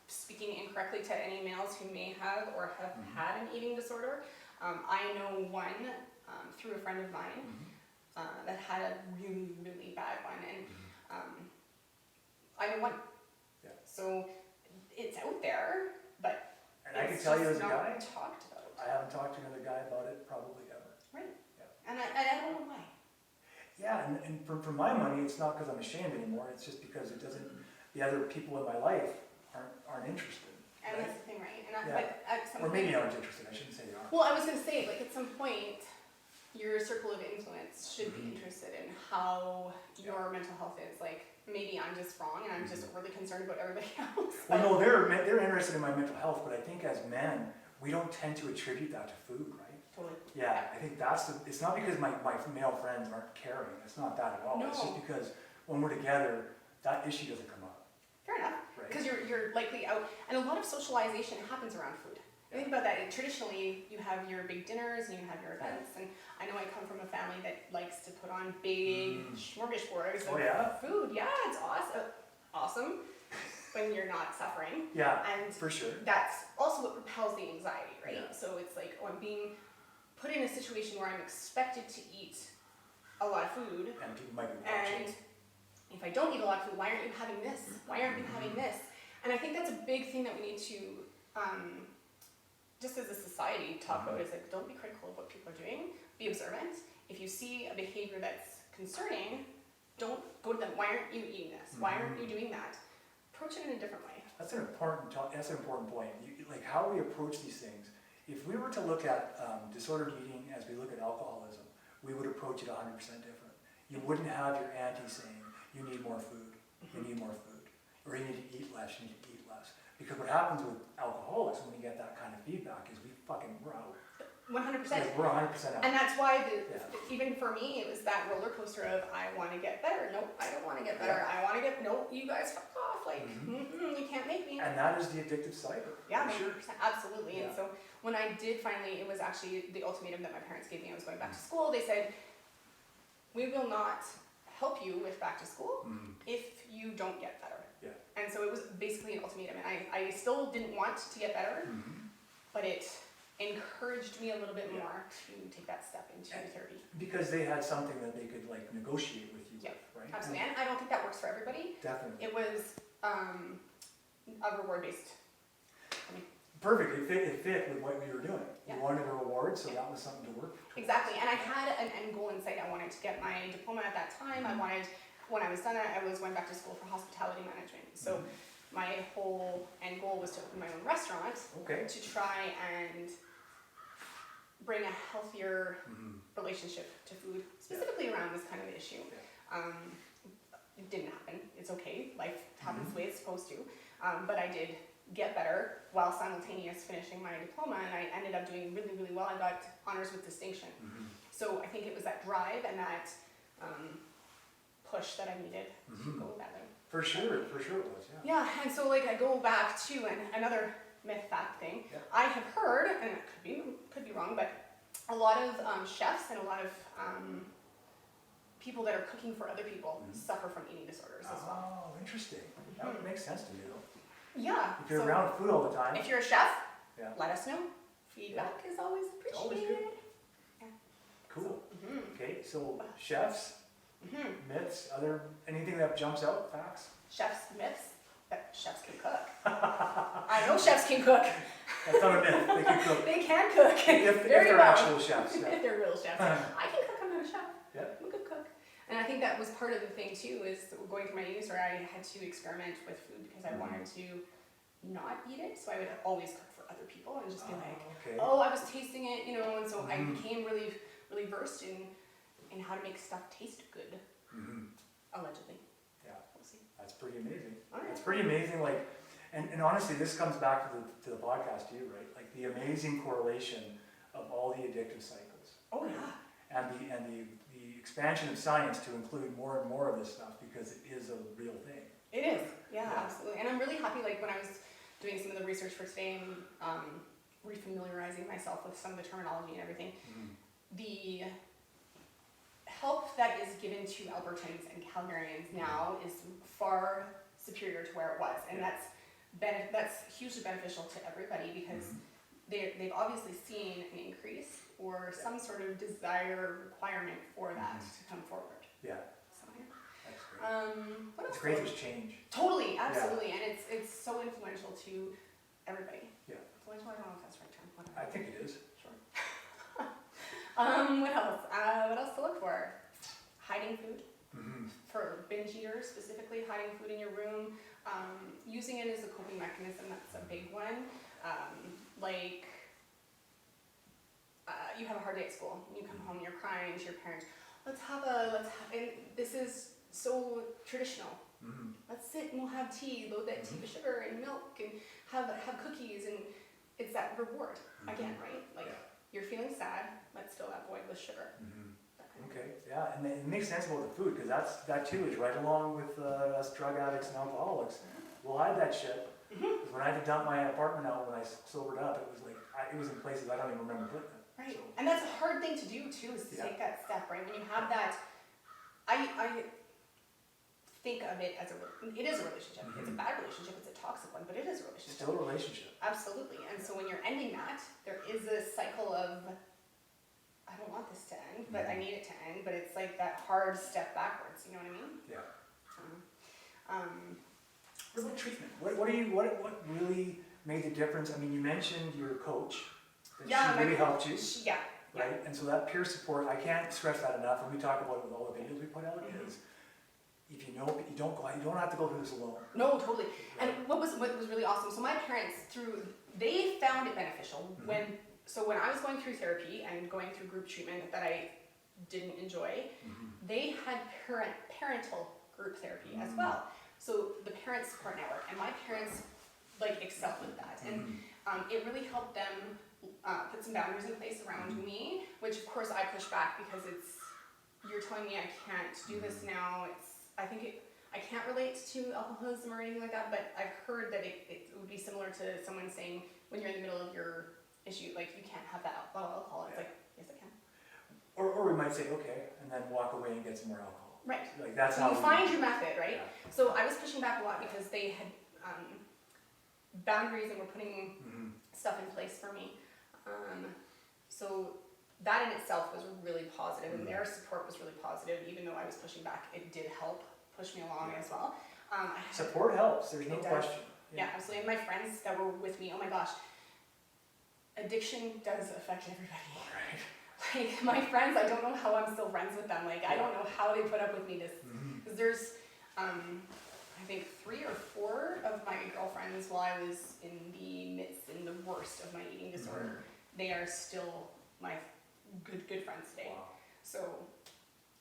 speaking incorrectly to any males who may have or have had an eating disorder. I know one through a friend of mine that had a really, really bad one, and I know one. Yeah. So it's out there, but And I can it's tell you as just a not guy, talked about. I haven't talked to another guy about it probably ever. Right. Yeah. And I don't know why. Yeah, and for my money, it's not because I'm ashamed anymore, it's just because it doesn't, the other people in my life aren't interested. And right? that's the thing, right? And Yeah. but at some Or maybe point, aren't interested, I shouldn't say they aren't. well, I was gonna say, like at some point, your circle of influence should be interested in how your mental health is. Like maybe I'm just wrong and I'm just overly concerned about everybody else. Well, no, they're interested in my mental health, but I think as men, we don't tend to attribute that to food, right? Totally. Yeah, I think it's not because my male friends aren't caring, it's not that at all. It's just No. because when we're together, that issue doesn't come up, Fair enough. right? Because you're likely out, and a lot of socialization happens around food. Think about that. And traditionally, you have your big dinners and you have your events. And I know I come from a family that likes to put on big smorgasbords of Oh, yeah? food. Yeah, it's awesome when you're not suffering. Yeah, And for sure. that's also what propels the anxiety, right? Yeah. So it's like, oh, I'm being put in a situation where I'm expected to eat a lot of food. And people might be And watching. if I don't eat a lot of food, why aren't you having this? Why aren't you having this? And I think that's a big thing that we need to, just as a society, talk about is like, don't be critical of what people are doing, be observant. If you see a behavior that's concerning, don't go to them, why aren't you eating this? Why aren't you doing that? Approach it in a different way. That's an important point. Like how we approach these things. If we were to look at disordered eating as we look at alcoholism, we would approach it 100% different. You wouldn't have your auntie saying, you need more food, you need more food, or you need to eat less, you need to eat less. Because what happens with alcoholics when we get that kind of feedback is we're out. 100%. Like, we're 100% out. And that's why, Yeah. even for me, it was that roller coaster of, I want to get better. Nope, I don't want to get better. I want to get, nope, you guys fuck off. Like, you can't make me. And that is the addictive cycle. Yeah, for sure. 100%, absolutely. Yeah. And so when I did finally, it was actually the ultimatum that my parents gave me. I was going back to school. They said, we will not help you with back to school if you don't get better. Yeah. And so it was basically an ultimatum. And I still didn't want to get better, but it encouraged me a little bit more to take that step into therapy. Because they had something that they could like negotiate with you Yeah, with, right? Absolutely. And I don't think that works for everybody. Definitely. It was a reward-based. Perfect. It fit with what we were doing. Yeah. We wanted a reward, so that was something to work towards. Exactly, and I had an end goal in sight. I wanted to get my diploma at that time. I wanted, when I was done, I was going back to school for hospitality management. So my whole end goal was to open my own restaurant Okay. to try and bring a healthier relationship to food, specifically around this kind of issue. It didn't happen. It's okay. Life happens the way it's supposed to. But I did get better while simultaneous finishing my diploma, and I ended up doing really, really well. I got honors with distinction. So I think it was that drive and that push that I needed to go that way. For sure it was, yeah. Yeah, and so like I go back to another myth fact thing. Yeah. I have heard, and it could be wrong, but a lot of chefs and a lot of people that are cooking for other people suffer from eating disorders as well. Oh, interesting. That would make sense to me though. Yeah. If you're so around food all the time. if you're a chef, Yeah. let us know. Feedback is always It's always appreciated. good. Cool. Okay, so chefs, myths, anything that jumps out, facts? Chefs, myths, that chefs can cook. I know chefs can cook. That's not a myth, they can cook. They can cook If very they're well. actual chefs, yeah. If they're real chefs. I can cook, I'm not a chef. Yeah. I'm a good cook. And I think that was part of the thing too, is going through my eating disorder, I had to experiment with food because I wanted to not eat it. So I would always cook for other people and just be like, Okay. oh, I was tasting it, you know, and so I became really, really versed in how to make stuff taste good, allegedly. Yeah, We'll see. that's pretty amazing. All right. It's pretty amazing, like, and honestly, this comes back to the podcast too, right? Like the amazing correlation of all the addictive cycles. Oh yeah. And the expansion of science to include more and more of this stuff because it is a real thing. It is, yeah, Yeah. absolutely. And I'm really happy, like when I was doing some of the research for today and refamiliarizing myself with some of the terminology and everything, the help that is given to Albertans and Calgarians now is far superior to where it was, and that's hugely beneficial to everybody because they've obviously seen an increase or some sort of desire requirement for that to come forward. Yeah. So yeah. That's great. What else? It's great there's change. Totally, absolutely, and it's so influential to everybody. Yeah. Influential, I don't know if that's the right term. Whatever. I think it is. Sure. What else? What else to look for? Hiding food. For binge eaters specifically, hiding food in your room. Using it as a coping mechanism, that's a big one. Like, you have a hard day at school, and you come home, you're crying to your parents, and this is so traditional. Let's sit and we'll have tea, load that tea with sugar and milk, and have cookies, and it's that reward again, right? Like, you're feeling sad, let's fill that void with sugar. That kind of Okay, yeah, and it makes sense about the food because that too is right along with us drug addicts and alcoholics. We'll hide that shit. Because when I had to dump my apartment out when I sobered up, it was like it was in places I don't even remember putting it. Right, So, and that's a hard thing to do too, is to take that step, right? When you have that, I think of it as it is a relationship. It's a bad relationship, it's a toxic one, but it is a it's relationship. still a relationship. Absolutely, and so when you're ending that, there is a cycle of, I don't want this to end, but I need it to end, but it's like that hard step backwards, you know what I mean? Yeah. So, What about treatment? What really made the difference? I mean, you mentioned your coach. That she really helped you. Yeah. Right? And so that peer support, I can't stress that enough, and we talk about it with all the videos we put out, is if you know, you don't have to go through this alone. No, totally. And what was really awesome, so my parents, they found it beneficial when I was going through therapy and going through group treatment that I didn't enjoy, they had parental group therapy as well. So the parent support network, and my parents like excelled with that. And it really helped them put some boundaries in place around me, which of course I push back because you're telling me I can't do this now. I can't relate to alcoholism or anything like that, but I've heard that it would be similar to someone saying when you're in the middle of your issue, like you can't have that bottle of alcohol. It's like, yes I can. Or we might say, okay, and then walk away and get some more alcohol. Right. Like that's So how you find your method, right? Yeah. So I was pushing back a lot because they had boundaries and were putting stuff in place for me. So that in itself was really positive, and their support was really positive. Even though I was pushing back, it did help push me along as well. Support helps. There's no It does. question. Yeah, absolutely. And my friends that were with me, oh my gosh, addiction does affect everybody. Right. Like my friends, I don't know how I'm still friends with them. Like I don't know how they put up with me this, because there's, I think 3 or 4 of my girlfriends while I was in the worst of my eating disorder, they are still my good friends today. Wow. So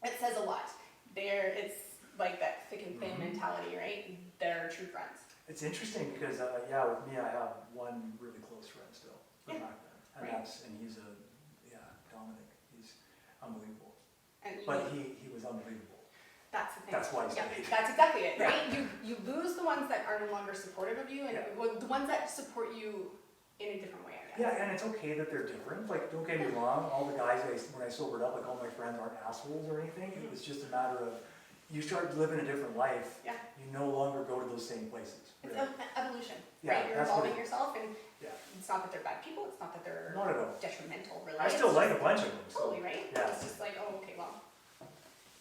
it says a lot. It's like that thick and thin mentality, right? They're true friends. It's interesting because with me I have one really close friend still from back then, and he's Dominic. He's unbelievable. And But he was unbelievable. That's the thing. That's why he stayed. That's exactly it, right? You lose the ones that are no longer supportive of you, and the ones that support you in a different way, I guess. Yeah, and it's okay that they're different. Like, don't get me wrong, all the guys when I sobered up, like all my friends aren't assholes or anything. It was just a matter of you start living a different life. Yeah. You no longer go to those same places. It's Right? evolution, Yeah, right? You're that's what evolving yourself, and Yeah. it's not that they're bad people. It's not that they're Not at all. detrimental, really. I It's still like just- a bunch of them. So. Totally, right? Yeah. It's just like, oh, okay, well,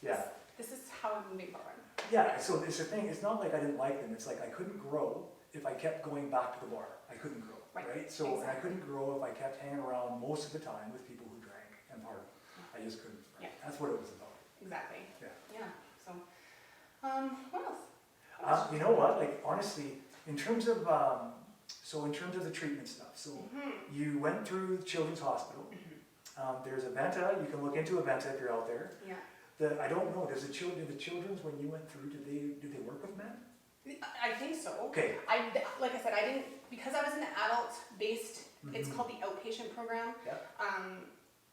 Yeah. this is how I'm moving forward. Yeah, so it's the thing, it's not like I didn't like them, it's like I couldn't grow if I kept going back to the bar. I couldn't grow, right? So, and I couldn't grow if I kept hanging around most of the time with people who drank and partied. I just couldn't. Right? Yeah. That's what it was about. Exactly. Yeah. Yeah. What else? You know what, like honestly, in terms of, in terms of the treatment stuff, so you went through Children's Hospital. There's Aventa, you can look into Aventa if you're out there. Yeah. I don't know, do the children's, when you went through, did they work with men? I think so. Okay. Like I said, I didn't, because I was in the adult-based, it's called the outpatient program. Yeah.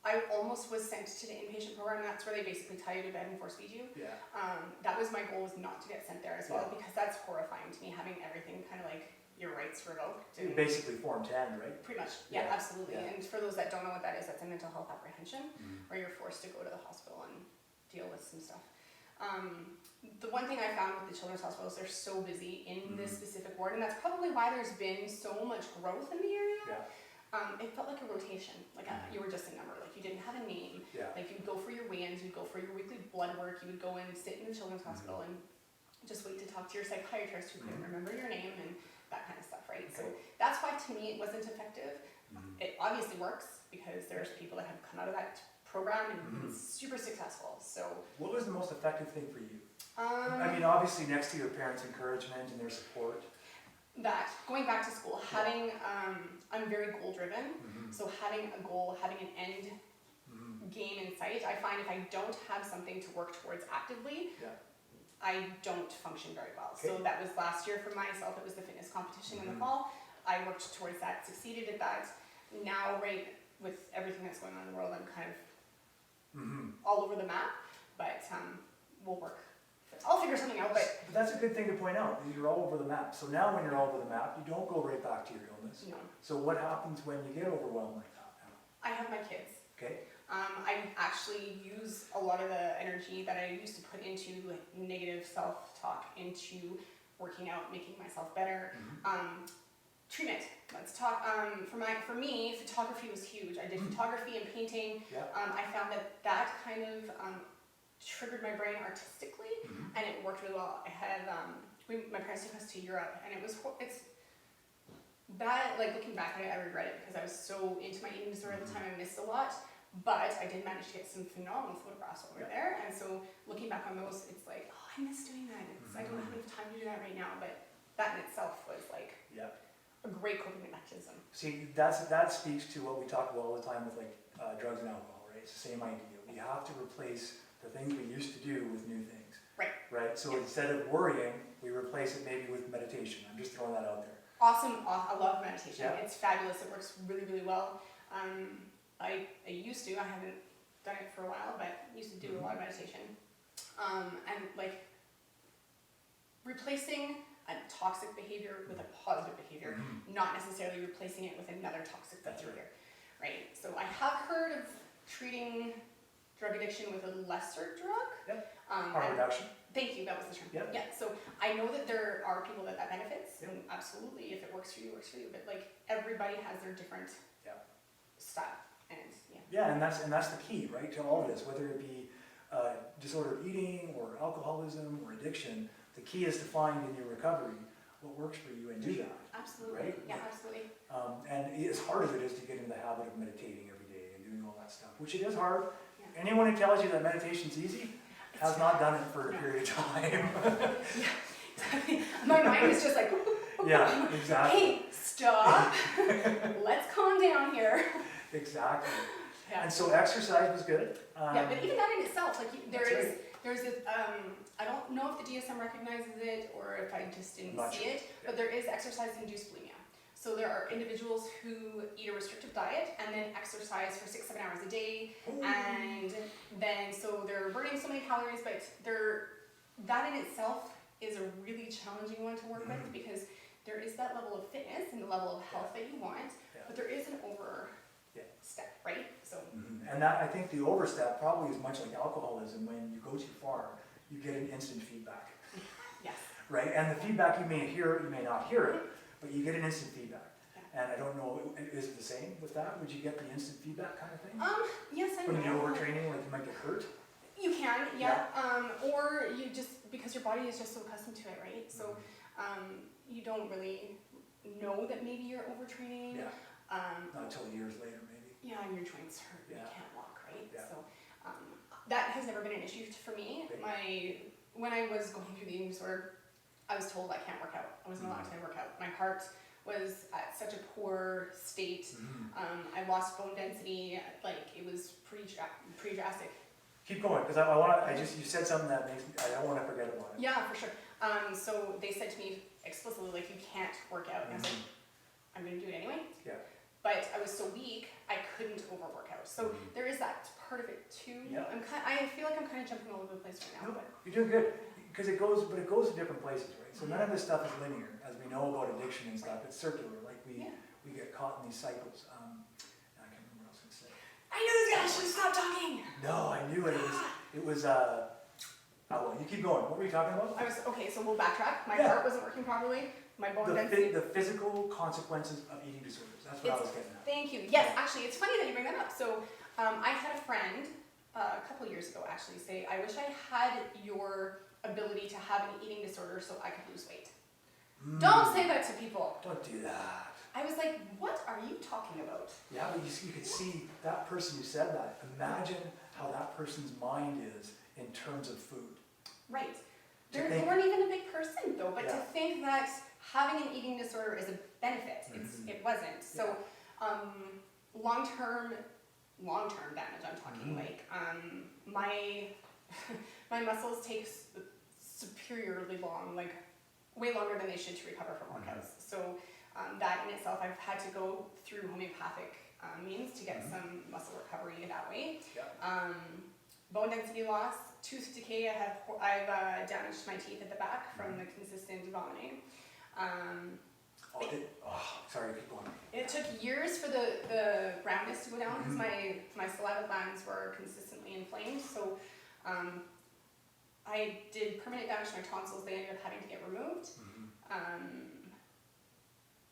I almost was sent to the inpatient program. That's where they basically tie you to bed and force feed you. Yeah. That was my goal, was not to get sent there as well, because that's horrifying to me, having everything kind of like your rights revoked. And Basically Form 10, right? pretty much, yeah, absolutely. Yeah. And for those that don't know what that is, that's a mental health apprehension, where you're forced to go to the hospital and deal with some stuff. The one thing I found with the Children's Hospital is they're so busy in this specific ward, and that's probably why there's been so much growth in the area. Yeah. It felt like a rotation, like you were just a number, like you didn't have a name, Yeah. like you'd go for your weigh-ins, you'd go for your weekly blood work, you would go in and sit in the Children's Hospital and just wait to talk to your psychiatrist who couldn't remember your name and that kind of stuff, right? So that's why to me it wasn't effective. It obviously works because there's people that have come out of that program and been super successful, so. What was the most effective thing for you? I mean, obviously next to your parents' encouragement and their support. That, going back to school, having, I'm very goal driven, so having a goal, having an end game in sight, I find if I don't have something to work towards actively, I don't function very well. So that was last year for myself, it was the fitness competition in the fall. I worked towards that, succeeded at that. Now, right, with everything that's going on in the world, I'm kind of all over the map, but we'll work. I'll figure something out, but that's a good thing to point out, that you're all over the map. So now when you're all over the map, you don't go right back to your illness. no. So what happens when you get overwhelmed like that now? I have my kids. Okay. I actually use a lot of the energy that I used to put into like negative self-talk into working out, making myself better. Treatment. Let's talk. For me, photography was huge. I did photography and painting. I found that kind of triggered my brain artistically, and it worked really well. I had my parents took us to Europe, and it's bad. Like looking back, I regret it because I was so into my eating disorder at the time. I missed a lot, but I did manage to get some phenomenal photographs over there. And so looking back on those, it's like, oh, I miss doing that. I don't have enough time to do that right now, but that in itself was like a great coping mechanism. See, that speaks to what we talk about all the time with like drugs and alcohol, right? It's the same idea. We have to replace the things we used to do with new things. Right? So instead of worrying, we replace it maybe with meditation. I'm just throwing that out there. Awesome. I love meditation. It's fabulous. It works really, really well. I used to, I haven't done it for a while, but I used to do a lot of meditation. And like replacing a toxic behavior with a positive behavior, not necessarily replacing it with another toxic behavior. Right? So I have heard of treating drug addiction with a lesser drug. Harm reduction. Thank you, that was the term. So I know that there are people that benefits, and absolutely, if it works for you, it works for you. But like everybody has their different style, and and that's the key, right, to all of this, whether it be disordered eating or alcoholism or addiction. The key is to find in your recovery what works for you and do that. Absolutely. Right? Yeah, absolutely. And as hard as it is to get into the habit of meditating every day and doing all that stuff, which it is hard. Anyone who tells you that meditation's easy has not done it for a period of time. My mind is just like, exactly. Hey, stop. Let's calm down here. Exactly. And so exercise was good. But even that in itself, like there's a, I don't know if the DSM recognizes it or if I just didn't see it, but there is exercise-induced bulimia. So there are individuals who eat a restrictive diet and then exercise for 6-7 hours a day, and then so they're burning so many calories, but that in itself is a really challenging one to work with because there is that level of fitness and the level of health that you want, but there is an overstep, right? So. And that, I think the overstep probably is much like alcoholism. When you go too far, you get an instant feedback. Yes. Right, and the feedback you may hear, you may not hear it, but you get an instant feedback. And I don't know, is it the same with that? Would you get the instant feedback kind of thing? Yes, I When know. you're overtraining, like you might get hurt? You can, or you just, because your body is just so accustomed to it, right? So you don't really know that maybe you're overtraining. Not until years later, maybe. And your joints hurt, you can't walk, right? Yeah. So that has never been an issue for me. when I was going through the eating disorder, I was told I can't work out. I wasn't allowed to work out. My heart was at such a poor state. I lost bone density. Like, it was pretty drastic. Keep going, because I want to, you said something that makes me, I don't want to forget about it. Yeah, for sure. So they said to me explicitly, like, you can't work out. And I was like, I'm going to do it anyway. Yeah. But I was so weak, I couldn't overwork out. So there is that part of it too. Yeah. I feel like I'm kind of jumping all over the place right now. No, But you're doing good, because it goes to different places, right? So none of this stuff is linear, as we know about addiction and stuff. It's circular, like we get caught in these cycles. I can't remember what I was going to say. I knew this guy should stop talking. No, I knew it. Well, you keep going. What were you talking about? Okay, so we'll backtrack. My heart wasn't working properly. My bone density. The physical consequences of eating disorders. That's what I was getting at. Thank you. Yes, actually, it's funny that you bring that up. So I had a friend a couple years ago actually say, I wish I had your ability to have an eating disorder so I could lose weight. Don't say that to people. Don't do that. I was like, what are you talking about? Yeah, but you could see that person who said that. Imagine how that person's mind is in terms of food. Right. They weren't even a big person though, but to think that having an eating disorder is a benefit, it wasn't. So long-term damage, I'm talking like, my muscles take superiorly long, like way longer than they should to recover from workouts. So that in itself, I've had to go through homeopathic means to get some muscle recovery that way. Yeah. Bone density loss, tooth decay. I've damaged my teeth at the back from the consistent vomiting. Sorry, keep going. It took years for the roundness to go down because my saliva glands were consistently inflamed. So I did permanent damage to my tonsils. They ended up having to get removed.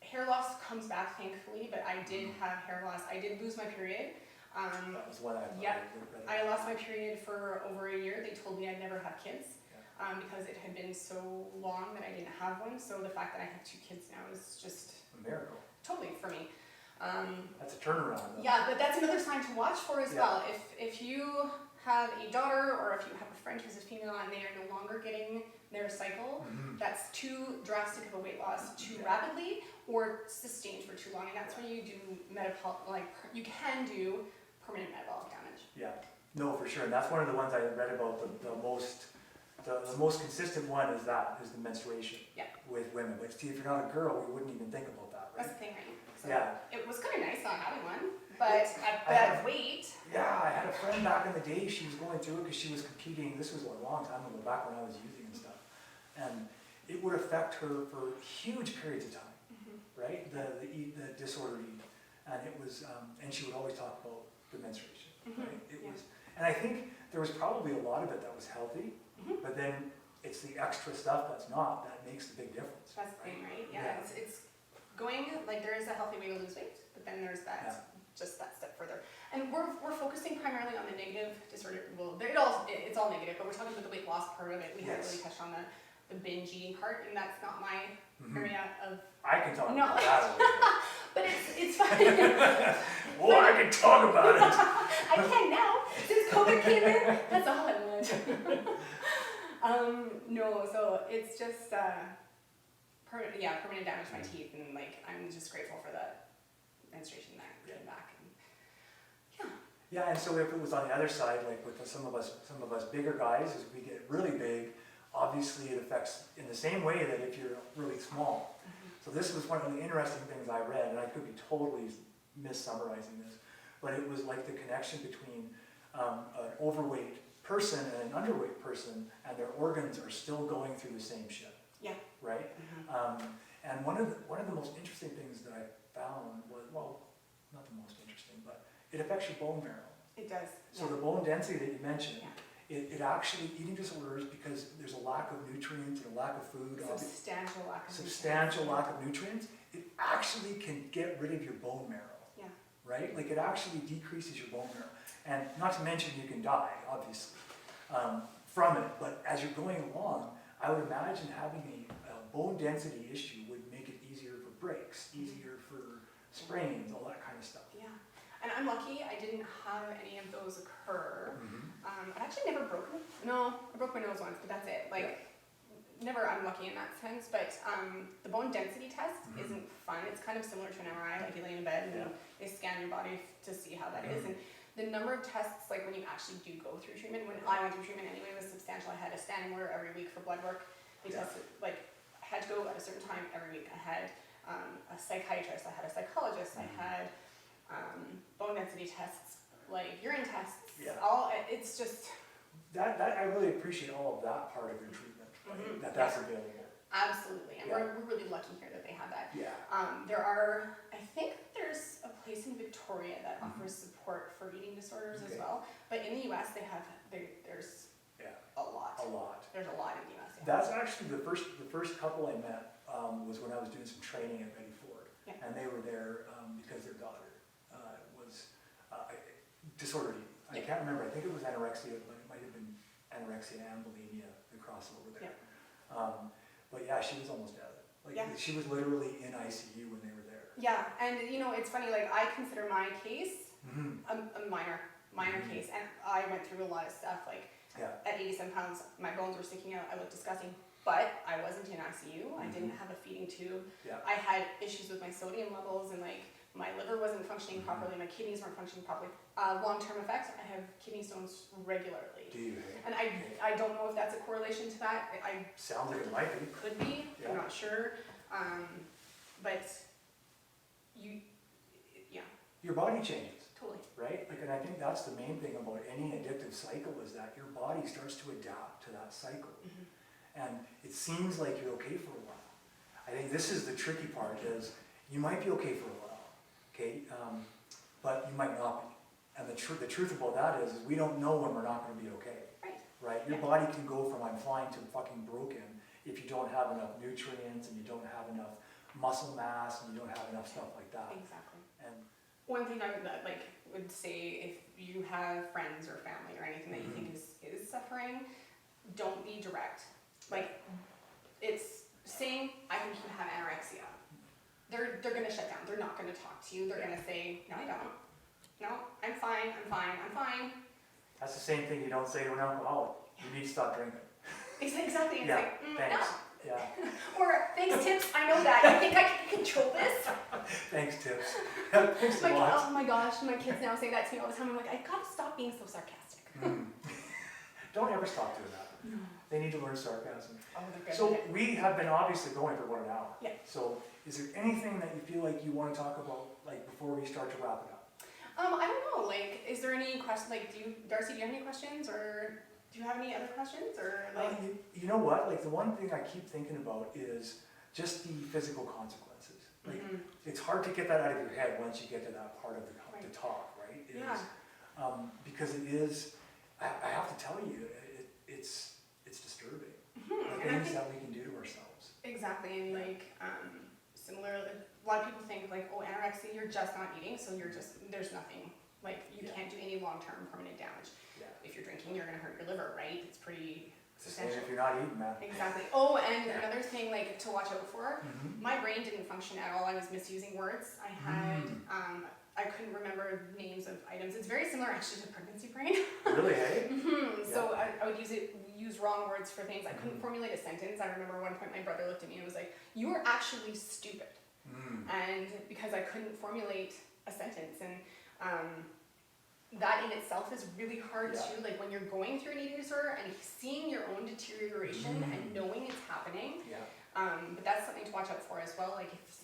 Hair loss comes back, thankfully, but I did have hair loss. I did lose my period. That was what I thought. Yep. I lost my period for over a year. They told me I'd never have kids because it had been so long that I didn't have one. So the fact that I have 2 kids now is just a miracle. Totally for me. That's a turnaround. Though. Yeah, but that's another sign to watch for as well. If you have a daughter or if you have a friend who's a female and they are no longer getting their cycle, that's too drastic of a weight loss too rapidly or sustained for too long, and that's when you do you can do permanent metabolic damage. Yeah, no, for sure, and that's one of the ones I read about. The most consistent one is the menstruation with women. But see, if you're not a girl, we wouldn't even think about that, right? That's the thing, right? So it was kind of nice not having one, but at that weight. Yeah, I had a friend back in the day. She was going through it because she was competing. This was a long time ago, back when I was using and stuff, and it would affect her for huge periods of time. Right, the disordered eating, and it was, and she would always talk about the menstruation. Right, it was, and I think there was probably a lot of it that was healthy, but then it's the extra stuff that's not that makes the big difference. That's the thing, right? Yeah, it's going like there is a healthy way to lose weight, but then there's that just that step further. And we're focusing primarily on the negative disorder. Well, it's all negative, but we're talking about the weight loss part of it. We haven't really touched on the binge eating part, and that's not my area of. I can talk about that a little bit. But it's fine. Oh, I can talk about it. I can now. Since COVID came in, that's all I want. No, so it's just permanent damage to my teeth, and like I'm just grateful for the menstruation that came back. And, yeah, and so if it was on the other side, like with some of us bigger guys, as we get really big, obviously it affects in the same way that if you're really small. So this was one of the interesting things I read, and I could be totally mis-summarizing this, but it was like the connection between an overweight person and an underweight person, and their organs are still going through the same shit. Yeah. Right? And one of the most interesting things that I found was, well, not the most interesting, but it affects your bone marrow. It does. So the bone density that you mentioned, it actually, eating disorders, because there's a lack of nutrients and a lack of food. Substantial lack of nutrients. It actually can get rid of your bone marrow. Yeah. Right? Like it actually decreases your bone marrow. And not to mention you can die, obviously, from it. But as you're going along, I would imagine having a bone density issue would make it easier for breaks, easier for sprains, all that kind of stuff. Yeah. And I'm lucky I didn't have any of those occur. Mm-hmm. I've actually never broken, no, I broke my nose once, but that's it. Like, never unlucky in that sense, but the bone density test isn't fun. It's kind of similar to an MRI, like you lay in bed and they scan your body to see how that is. And the number of tests, like when you actually do go through treatment, when I went through treatment anyway, was substantial. I had a standing order every week for blood work. They tested, like, I had to go at a certain time every week. I had a psychiatrist, I had a psychologist, I had bone density tests, like urine tests, all, it's just... That I really appreciate all of that part of your treatment, right? That's available. Absolutely, and we're really lucky here that they have that. Yeah. There are, I think there's a place in Victoria that offers support for eating disorders as well, but in the US there's a lot. A lot. There's a lot in the US. That's actually the first couple I met was when I was doing some training at Betty Ford, and they were there because their daughter was disordered eating. I can't remember. I think it was anorexia, but it might have been anorexia and bulimia, the crossover there. But yeah, she was almost dead. Like she was literally in ICU when they were there. Yeah, and you know, it's funny. Like I consider my case a minor case, and I went through a lot of stuff. Like at 87 pounds, my bones were sticking out. I looked disgusting, but I wasn't in ICU. I didn't have a feeding tube. I had issues with my sodium levels, and like my liver wasn't functioning properly. My kidneys weren't functioning properly. Long-term effects, I have kidney stones regularly. Do you? And I don't know if that's a correlation to that. Sounds like it might be. Could be. I'm not sure. But your body changes. Totally. Right? Like, and I think that's the main thing about any addictive cycle is that your body starts to adapt to that cycle. And it seems like you're okay for a while. I think this is the tricky part is you might be okay for a while, okay? But you might not be. And the truth about that is we don't know when we're not going to be okay. Right? Your body can go from I'm fine to fucking broken if you don't have enough nutrients and you don't have enough muscle mass and you don't have enough stuff like that. Exactly. And one thing I would say, if you have friends or family or anything that you think is suffering, don't be direct. Like, it's saying, I think you have anorexia. They're going to shut down. They're not going to talk to you. They're going to say, no, I don't. No, I'm fine. that's the same thing you don't say to an alcoholic. You need to stop drinking. Exactly. It's like, thanks. no. Yeah. Or, thanks, Tips, I know that. You think I can control this? Thanks, Tips. Thanks a lot. Oh my gosh, my kids now say that to me all the time. I'm like, I gotta stop being so sarcastic. Don't ever stop doing that. No. They need to learn sarcasm. Oh, they're good. So we have been obviously going for 1 hour. Yeah. So is there anything that you feel like you want to talk about, like before we start to wrap it up? I don't know. Like, is there any questions? Like, Darcy, do you have any questions, or do you have any other questions, or like? You know what? Like the one thing I keep thinking about is just the physical consequences. Like it's hard to get that out of your head once you get to that part of the talk, right? Because it is. I have to tell you, it's disturbing. The things that we can do to ourselves. Exactly, and like similar. A lot of people think like, oh, anorexia, you're just not eating, so there's nothing. Like you can't do any long-term permanent damage. If you're drinking, you're gonna hurt your liver, right? It's pretty substantial. If you're not eating, man. Exactly. Oh, and another thing like to watch out for, my brain didn't function at all. I was misusing words. I had, I couldn't remember names of items. It's very similar actually to pregnancy brain. Really, hey? So I would use wrong words for things. I couldn't formulate a sentence. I remember one point my brother looked at me and was like, "You are actually stupid." And because I couldn't formulate a sentence, and that in itself is really hard too. Like when you're going through an eating disorder and seeing your own deterioration and knowing it's happening. But that's something to watch out for as well. Like if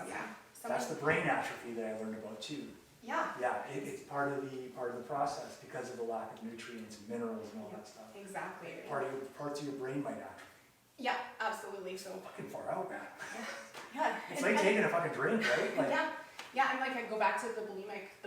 that's the brain atrophy that I learned about too. It's part of the process because of the lack of nutrients and minerals and all that stuff. Exactly. Parts of your brain might atrophy. Yeah, absolutely. So fucking far out, man. It's and like taking a fucking drink, right? Like, and like I go back to the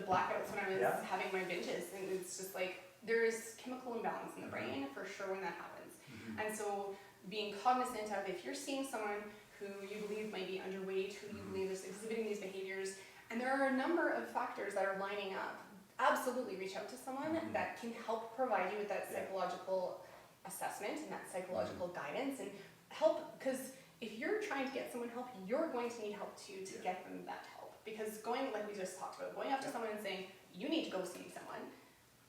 blackouts when I was having my binges, and it's just like there's chemical imbalance in the brain for sure when that happens. And so being cognizant of if you're seeing someone who you believe might be underweight, who you believe is exhibiting these behaviors, and there are a number of factors that are lining up, absolutely reach out to someone that can help provide you with that psychological assessment and that psychological guidance and help, because if you're trying to get someone help, you're going to need help too to get them that help. Because going, like we just talked about, going up to someone and saying, you need to go see someone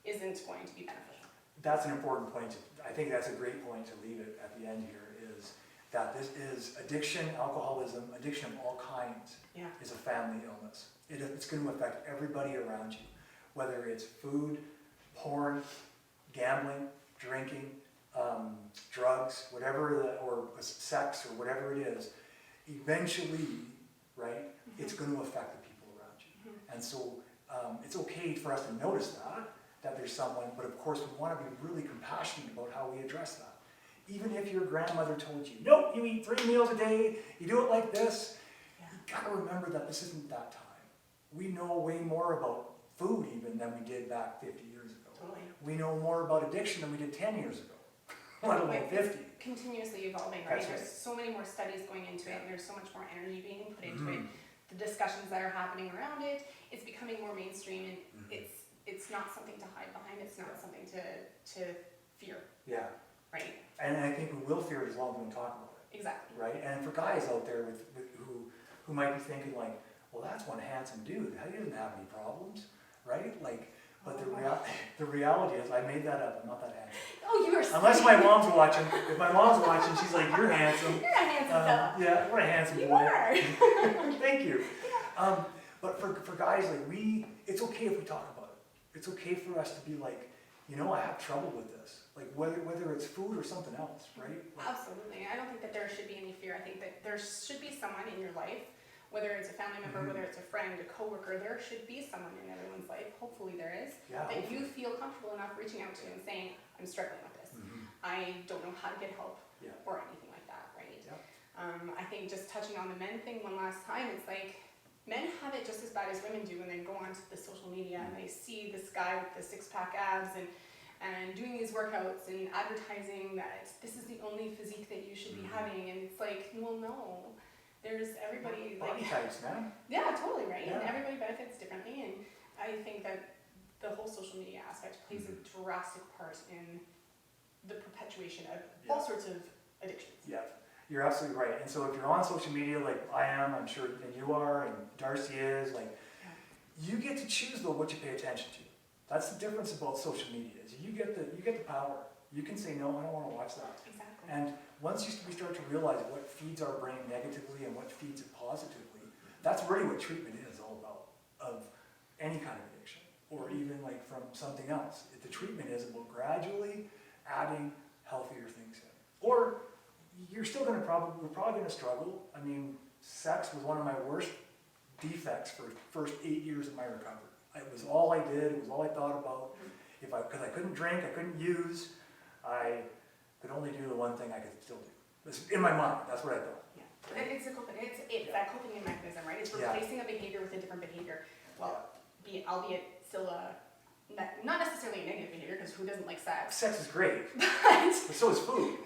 isn't going to be beneficial. That's an important point. I think that's a great point to leave it at the end here, is that this is addiction, alcoholism, addiction of all kinds is a family illness. It's going to affect everybody around you, whether it's food, porn, gambling, drinking, drugs, or sex, or whatever it is. Eventually, right, it's going to affect the people around you. And so it's okay for us to notice that there's someone, but of course we want to be really compassionate about how we address that. Even if your grandmother told you, nope, you eat 3 meals a day, you do it like this, you got to remember that this isn't that time. We know way more about food even than we did back 50 years ago. Totally. We know more about addiction than we did 10 years ago, let alone 50. Continuously evolving, right? That's There's right. so many more studies going into it, and there's so much more energy being put into it. The discussions that are happening around it, it's becoming more mainstream, and it's not something to hide behind. It's not something to fear. Yeah. Right. And I think we will fear it as long as we don't talk about it. Exactly. Right? And for guys out there who might be thinking like, well, that's one handsome dude. He doesn't have any problems, right? Like, but the reality is, I made that up. I'm not that handsome. Oh, you are. Unless my mom's watching. If my mom's watching, she's like, "You're handsome." You're a handsome fella. Yeah, what a handsome You boy. are. Thank you. But for guys, like it's okay if we talk about it. It's okay for us to be like, I have trouble with this. Like whether it's food or something else, right? Absolutely. I don't think that there should be any fear. I think that there should be someone in your life, whether it's a family member, whether it's a friend, a coworker, there should be someone in everyone's life, hopefully there is, that you feel comfortable enough reaching out to and saying, I'm struggling with this. I don't know how to get help or anything like that, right? I think just touching on the men thing one last time, it's like, men have it just as bad as women do when they go onto the social media and they see this guy with the six-pack abs and doing these workouts and advertising that this is the only physique that you should be having, and it's like, well, no, there's everybody Body like types, man. yeah, totally, right? And Yeah. everybody benefits differently, and I think that the whole social media aspect plays a drastic part in the perpetuation of all sorts of addictions. Yeah, you're absolutely right. And so if you're on social media like I am, I'm sure, and you are, and Darcy is, like, you get to choose though what you pay attention to. That's the difference about social media, is you get the power. You can say, no, I don't want to watch that. Exactly. And once we start to realize what feeds our brain negatively and what feeds it positively, that's really what treatment is all about, of any kind of addiction, or even like from something else. The treatment is about gradually adding healthier things in. Or you're still going to we're probably going to struggle. I mean, sex was one of my worst defects for the first 8 years of my recovery. It was all I did, it was all I thought about. Because I couldn't drink, I couldn't use, I could only do the one thing I could still do. It's in my mind, that's what I thought. Yeah, and it's that coping mechanism, right? It's replacing a behavior with a different behavior. Well, albeit still not necessarily a negative behavior, because who doesn't like sex? Sex is great, But but so is food,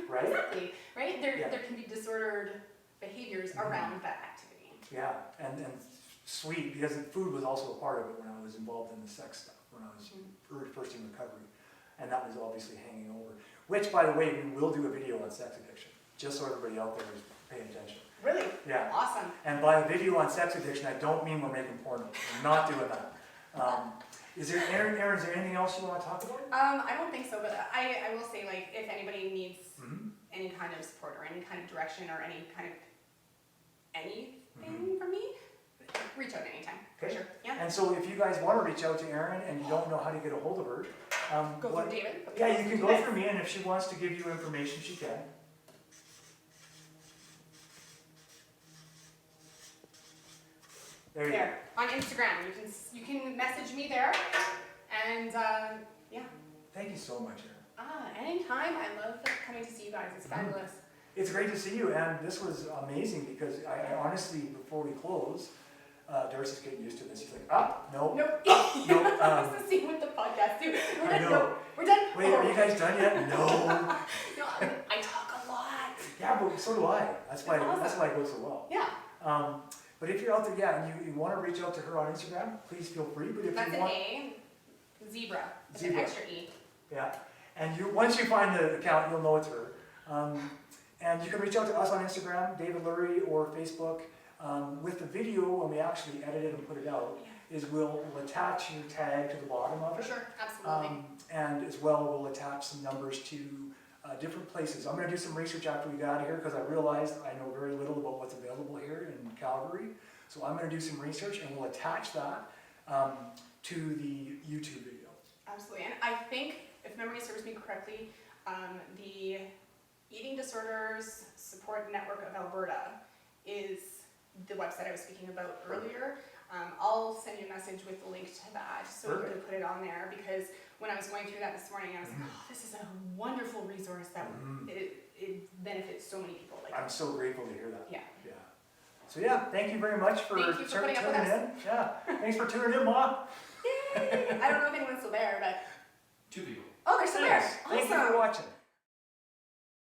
right? exactly, right? There can be disordered behaviors around that activity. Yeah, and sweet, because food was also a part of it when I was involved in the sex stuff, when I was first in recovery. And that was obviously hanging over. Which, by the way, we will do a video on sex addiction, just so everybody out there is paying attention. Really? Yeah. Awesome. And by a video on sex addiction, I don't mean we're making porno. We're not doing that. Erin, is there anything else you want to talk about? I don't think so, but I will say, like, if anybody needs any kind of support or any kind of direction or any kind of anything from me, reach out anytime. Okay. Sure. Yeah. And so if you guys want to reach out to Erin and you don't know how to get a hold of her, Go through David. Yeah, you can go through me, and if she wants to give you information, she can. There you go. On Instagram, you can message me there, and yeah. Thank you so much, Erin. Anytime. I love coming to see you guys. It's fabulous. It's great to see you, and this was amazing because I honestly, before we close, Darcy's getting used to this. He's like, no. Nope. No. It's the same with the podcast too. We're I done. know. No, we're done. Wait, are you guys done yet? No. No, I talk a lot. Yeah, but so do I. That's why Awesome. it goes so well. Yeah. But if you're out there, and you want to reach out to her on Instagram, please feel free. But if That's you an want, A, zebra, with an Zebra. extra E. yeah, and once you find the account, you'll know it's her. And you can reach out to us on Instagram, David Lurie, or Facebook. With the video, when we actually edit it and put it out, is we'll attach your tag to the bottom of For it. sure, absolutely. And as well, we'll attach some numbers to different places. I'm going to do some research after we got here because I realized I know very little about what's available here in Calgary. So I'm going to do some research and we'll attach that to the YouTube video. Absolutely, and I think, if memory serves me correctly, the Eating Disorders Support Network of Alberta is the website I was speaking about earlier. I'll send you a message with the link to that so you can put it on there, because when I was going through that this morning, I was like, oh, this is a wonderful resource that it benefits so many people. Like, I'm so grateful to hear that. yeah. Yeah. So yeah, thank you very much for, Thank you for putting up with tuning us. in. Yeah, thanks for tuning in, Ma. Yay! I don't know if anyone's still there, but 2 people. oh, they're still there. Thanks. Thank you Awesome. for watching.